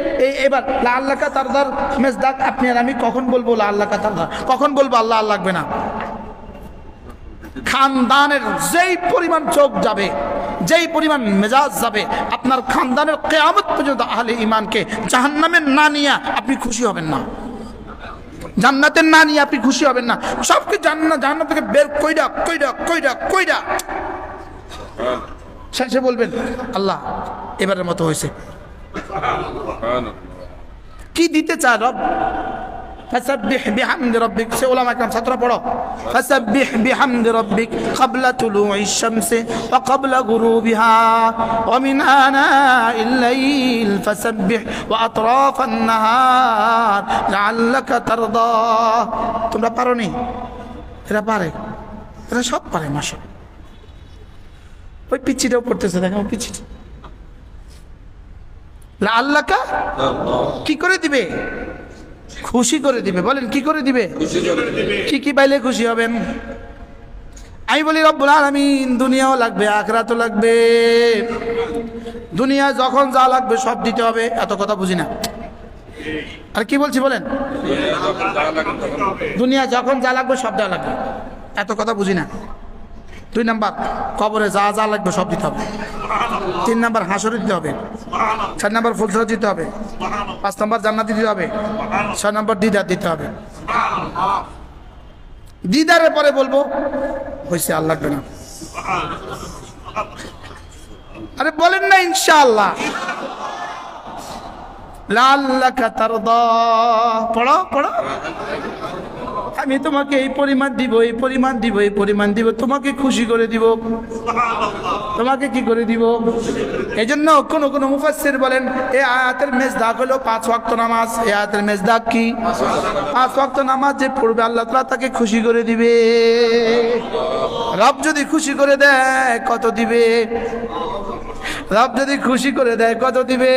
এবার লা আল্লাহকা তারদার মেজদাক আপনি আর আমি কখন বলবো লা আল্লাহকা তারদা? কখন বলবো আল্লাহ আর লাগবে না? খানদানের যেই পরিমাণ চোখ যাবে, যেই পরিমাণ মেজাজ যাবে, আপনার খানদানের কিয়ামত পর্যন্ত আহলে ঈমানকে জাহান্নামের না নিয়ে আপনি খুশি হবেন না, জান্নাতের না নিয়ে আপনি খুশি হবেন না। সবকে জান্নাত থেকে বের কইরা কইরা কইরা কইরা শেষে বলবেন আল্লাহ এবারের মতো হয়েছে। কি দিতে চায় রব? فسبح بحمد ربك, সে ওলামা একরাম ছাত্র পড়ো, فسبح بحمد ربك قبل طلوع الشمس وقبل غروبها ومن آناء الليل فسبح وأطراف النهار لعلك ترضى। তোমরা পারো নি? এরা পারে, এরা সব পারে মাশাআল্লাহ। ওই পিচ্চিটাও পড়তেছে, দেখো পিচ্চিটা লা আল্লাহকা কি করে দিবে? খুশি করে দিবে। বলেন কি করে দিবে? কি কি পাইলে খুশি হবেন? আমি বলি রব্বুল আলামিন দুনিয়াও লাগবে, আখিরাতও লাগবে। দুনিয়া যখন যা লাগবে সব দিতে হবে, এত কথা বুঝি না। আর কি বলছি বলেন? দুনিয়া যখন যা লাগবে সব দেওয়া লাগবে, এত কথা বুঝি না। 2 নাম্বার কবরে যা যা লাগবে সব দিতে হবে। 3 নাম্বার হাসরে দিতে হবে। 4 নাম্বার ফুলসরা দিতে হবে। 5 নাম্বার জান্নাতি দিতে হবে। 6 নাম্বার দিদার দিতে হবে। দিদারের পরে বলবো হয়েছে, আর লাগবে না। আরে বলেন না ইনশাআল্লাহ। লাআল্লাকা তারদা পড়ো পড়ো, আমি তোমাকে এই পরিমাণ দিব, এই পরিমাণ দিব, এই পরিমাণ দিব, তোমাকে খুশি করে দিব। তোমাকে কি করে দিব? এই জন্য কোন কোন মুফাসসির বলেন এই আয়াতের মেজদাক হলো 5 ওয়াক্ত নামাজ। এই আয়াতের মেজদাক কি? 5 ওয়াক্ত নামাজ যে পড়বে আল্লাহ তাআলা তাকে খুশি করে দিবে। রব যদি খুশি করে দেয় কত দিবে? রব যদি খুশি করে দেয় কত দিবে?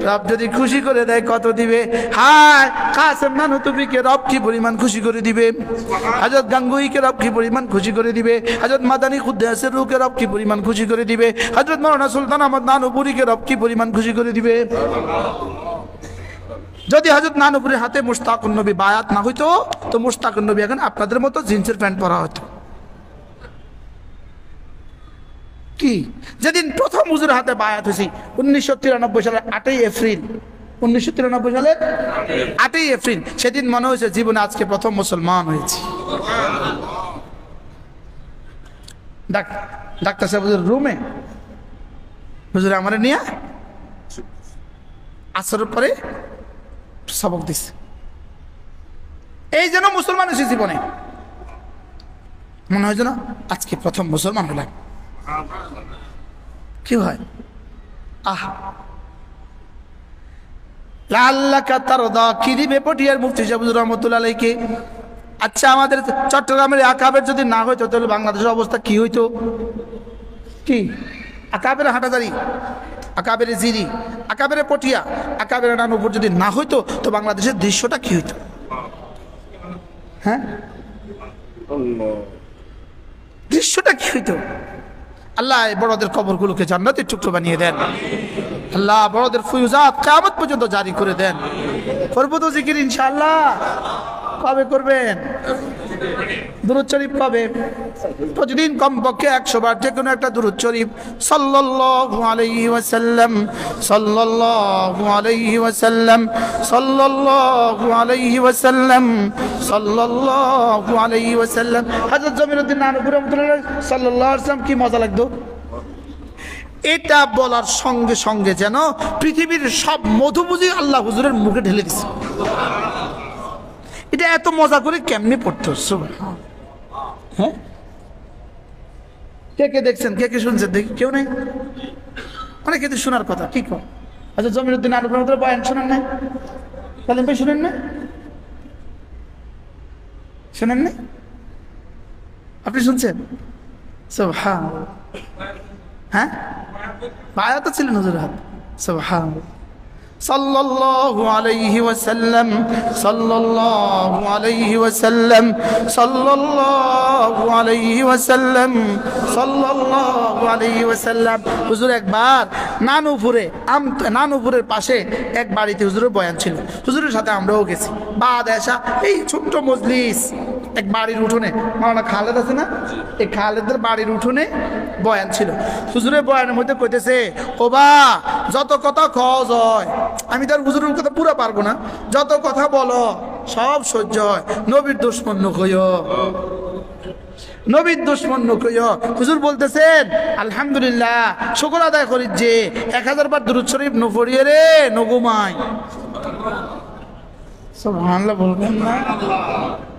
রব যদি খুশি করে দেয় কত দিবে? হায় কাসেম নানুতুবিকে রব কি পরিমাণ খুশি করে দিবে, হযরত গাঙ্গুইকে রব কি পরিমাণ খুশি করে দিবে, হযরত মাদানী কুদ্দাসের রূহকে রব কি পরিমাণ খুশি করে দিবে, হযরত মাওলানা সুলতান আহমদ নানুপুরীকে রব কি পরিমাণ খুশি করে দিবে। যদি হযরত নানুপুরীর হাতে মুশতাকুন নবী বায়াত না হইতো তো মুশতাকুন নবী এখন আপনাদের মতো জিন্সের প্যান্ট পরা হতো। কি যেদিন প্রথম হুজুরের হাতে বায়াত হয়েছি 1993 সালের 8ই এপ্রিল 1993 সালে 8ই এপ্রিল। সেদিন মনে হয়েছে জীবনে আজকে প্রথম মুসলমান হয়েছে। ডাক্তার সাহেব রুমে হুজুর আমার নিয়ে আসরের পরে সবক দিচ্ছে, এই যেন মুসলমান হয়েছে জীবনে, মনে হয় যেন আজকে প্রথম মুসলমান হলাম। কি হয় আহ লাল্লাকা তারদা কি দিবে পটিয়ার মুফতি সাহেব রহমাতুল্লাহ আলাইহি। আচ্ছা আমাদের চট্টগ্রামের আকাবের যদি না হইতো তাহলে বাংলাদেশের অবস্থা কি হইতো? কি আকাবের হাঁটাদারি, আকাবের জিরি, আকাবের পটিয়া, আকাবের নানুপুর যদি না হইতো তো বাংলাদেশের দৃশ্যটা কি হইতো? হ্যাঁ দৃশ্যটা কি হইতো? আল্লাহ বড়দের কবরগুলোকে জান্নাতের টুকরো বানিয়ে দেন। আল্লাহ বড়দের ফুয়ুজাত কিয়ামত পর্যন্ত জারি করে দেন। করবো তো জিকির ইনশাআল্লাহ। কবে করবেন? দুরূদ শরীফ কবে? প্রতিদিন কমপক্ষে 100 বার যে কোনো একটা দুরূদ শরীফ সাল্লাল্লাহু আলাইহি ওয়াসাল্লাম, সাল্লাল্লাহু আলাইহি ওয়াসাল্লাম, সাল্লাল্লাহু আলাইহি ওয়াসাল্লাম, সাল্লাল্লাহু আলাইহি ওয়াসাল্লাম। হযরত জমিরুদ্দিন নানপুর রহমাতুল্লাহ সাল্লাল্লাহু আলাইহি ওয়াসাল্লাম কি মজা লাগতো! এটা বলার সঙ্গে সঙ্গে যেন পৃথিবীর সব মধুপুজি আল্লাহ হুজুরের মুখে ঢেলে দিছে। এটা এত মজা করে কেমনে পড়তো! হ্যাঁ কে কে দেখছেন, কে কে শুনছেন? দেখি কেউ নেই, অনেকে তো শোনার কথা। কি কর আচ্ছা জমিরুদ্দিন নানপুর বয়ান শোনেন নাই? সালিম ভাই শুনেন না? শোনেন না? আপনি শুনছেন? হ্যাঁ ভাইয়া তো ছিলেন হুজুর হাত। সুবহানাল্লাহ। সাল্লাল্লাহু আলাইহি ওয়াসাল্লাম, সাল্লাল্লাহু আলাইহি ওয়াসাল্লাম, সাল্লাল্লাহু আলাইহি ওয়াসাল্লাম, সাল্লাল্লাহু আলাইহি ওয়াসাল্লাম। হুজুর একবার নানুপুরের পাশে এক বাড়িতে হুজুরের বয়ান ছিল। হুজুরের সাথে আমরাও গেছি। বাদ এসা এই ছোট্ট মজলিস এক বাড়ির উঠোনে, মাওলানা খালেদ আছে না, এই খালেদের বাড়ির উঠোনে বয়ান ছিল। হুজুরের বয়ানের মধ্যে কইতেছে, ও বা যত কথা খজ হয়, আমি তার হুজুরের কথা পুরো পারবো না, যত কথা বলো সব সহ্য হয়, নবীর দুশমন নকইও, নবীর দুশমন নকইও। হুজুর বলতেছেন আলহামদুলিল্লাহ, শুকর আদায় করি যে 1000 বার দুরূদ শরীফ ন পড়িয়ে রে নগুমাই। সুবহানাল্লাহ বলবেন না?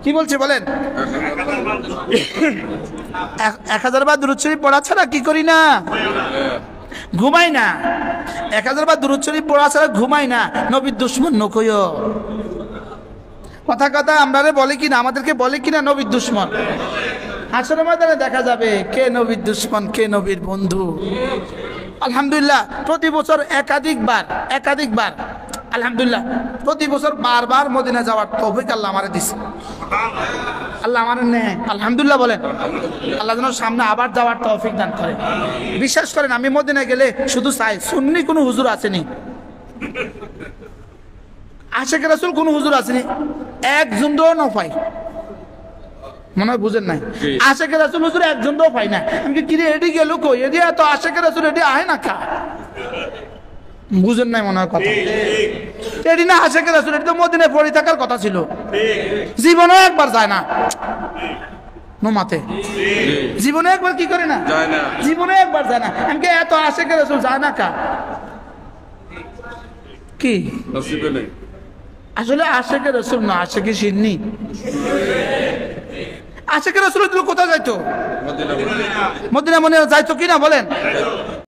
কি বলছে বলেন? 1000 বার দুরূদ শরীফ পড়া ছাড়া কি করি না? ঘুমাই না। 1000 বার দুরূদ শরীফ পড়া ছাড়া ঘুমাই না, নবীর দুশমন নকইও। কথা কথা আমরা বলে কিনা, আমাদেরকে বলে কিনা নবীর দুশমন। হাসরের ময়দানে দেখা যাবে কে নবীর দুশমন, কে নবীর বন্ধু। আলহামদুলিল্লাহ প্রতি বছর একাধিকবার আলহামদুলিল্লাহ প্রতি বছর বারবার মদিনা যাওয়ার তৌফিক আল্লাহ আমারে দিছে। আল্লাহ আমার নেয় আলহামদুলিল্লাহ বলেন। আল্লাহ যেন সামনে আবার যাওয়ার তৌফিক দান করে। বিশ্বাস করেন আমি মদিনায় গেলে শুধু চাই সুন্নি কোনো হুজুর আসেনি, আশিকে রাসূল কোনো হুজুর আসেনি, একজনও না পাই। মনে হয় বুঝেন নাই, আশিকে রাসূল হুজুর একজনও পাই না। আমি কি রে এডি গেল কই, এডি এত আশিকে রাসূল এডি আহে না কা? বুঝেন নাই মনে হয় কথা। এডি না আশিকে রাসূল, এডি তো মদিনায় পড়ে থাকার কথা ছিল, জীবনে একবার যায় না নোমাতে, জীবনে একবার কি করে না, জীবনে একবার যায় না। আমি কি এত আশিকে রাসূল যায় না কা? কি আসলে আশিকে রাসূল না, আশিকে সিন্নি। আশিকে রাসূল কোথায় যাইতো? মদিনা মনে যাইতো কিনা বলেন?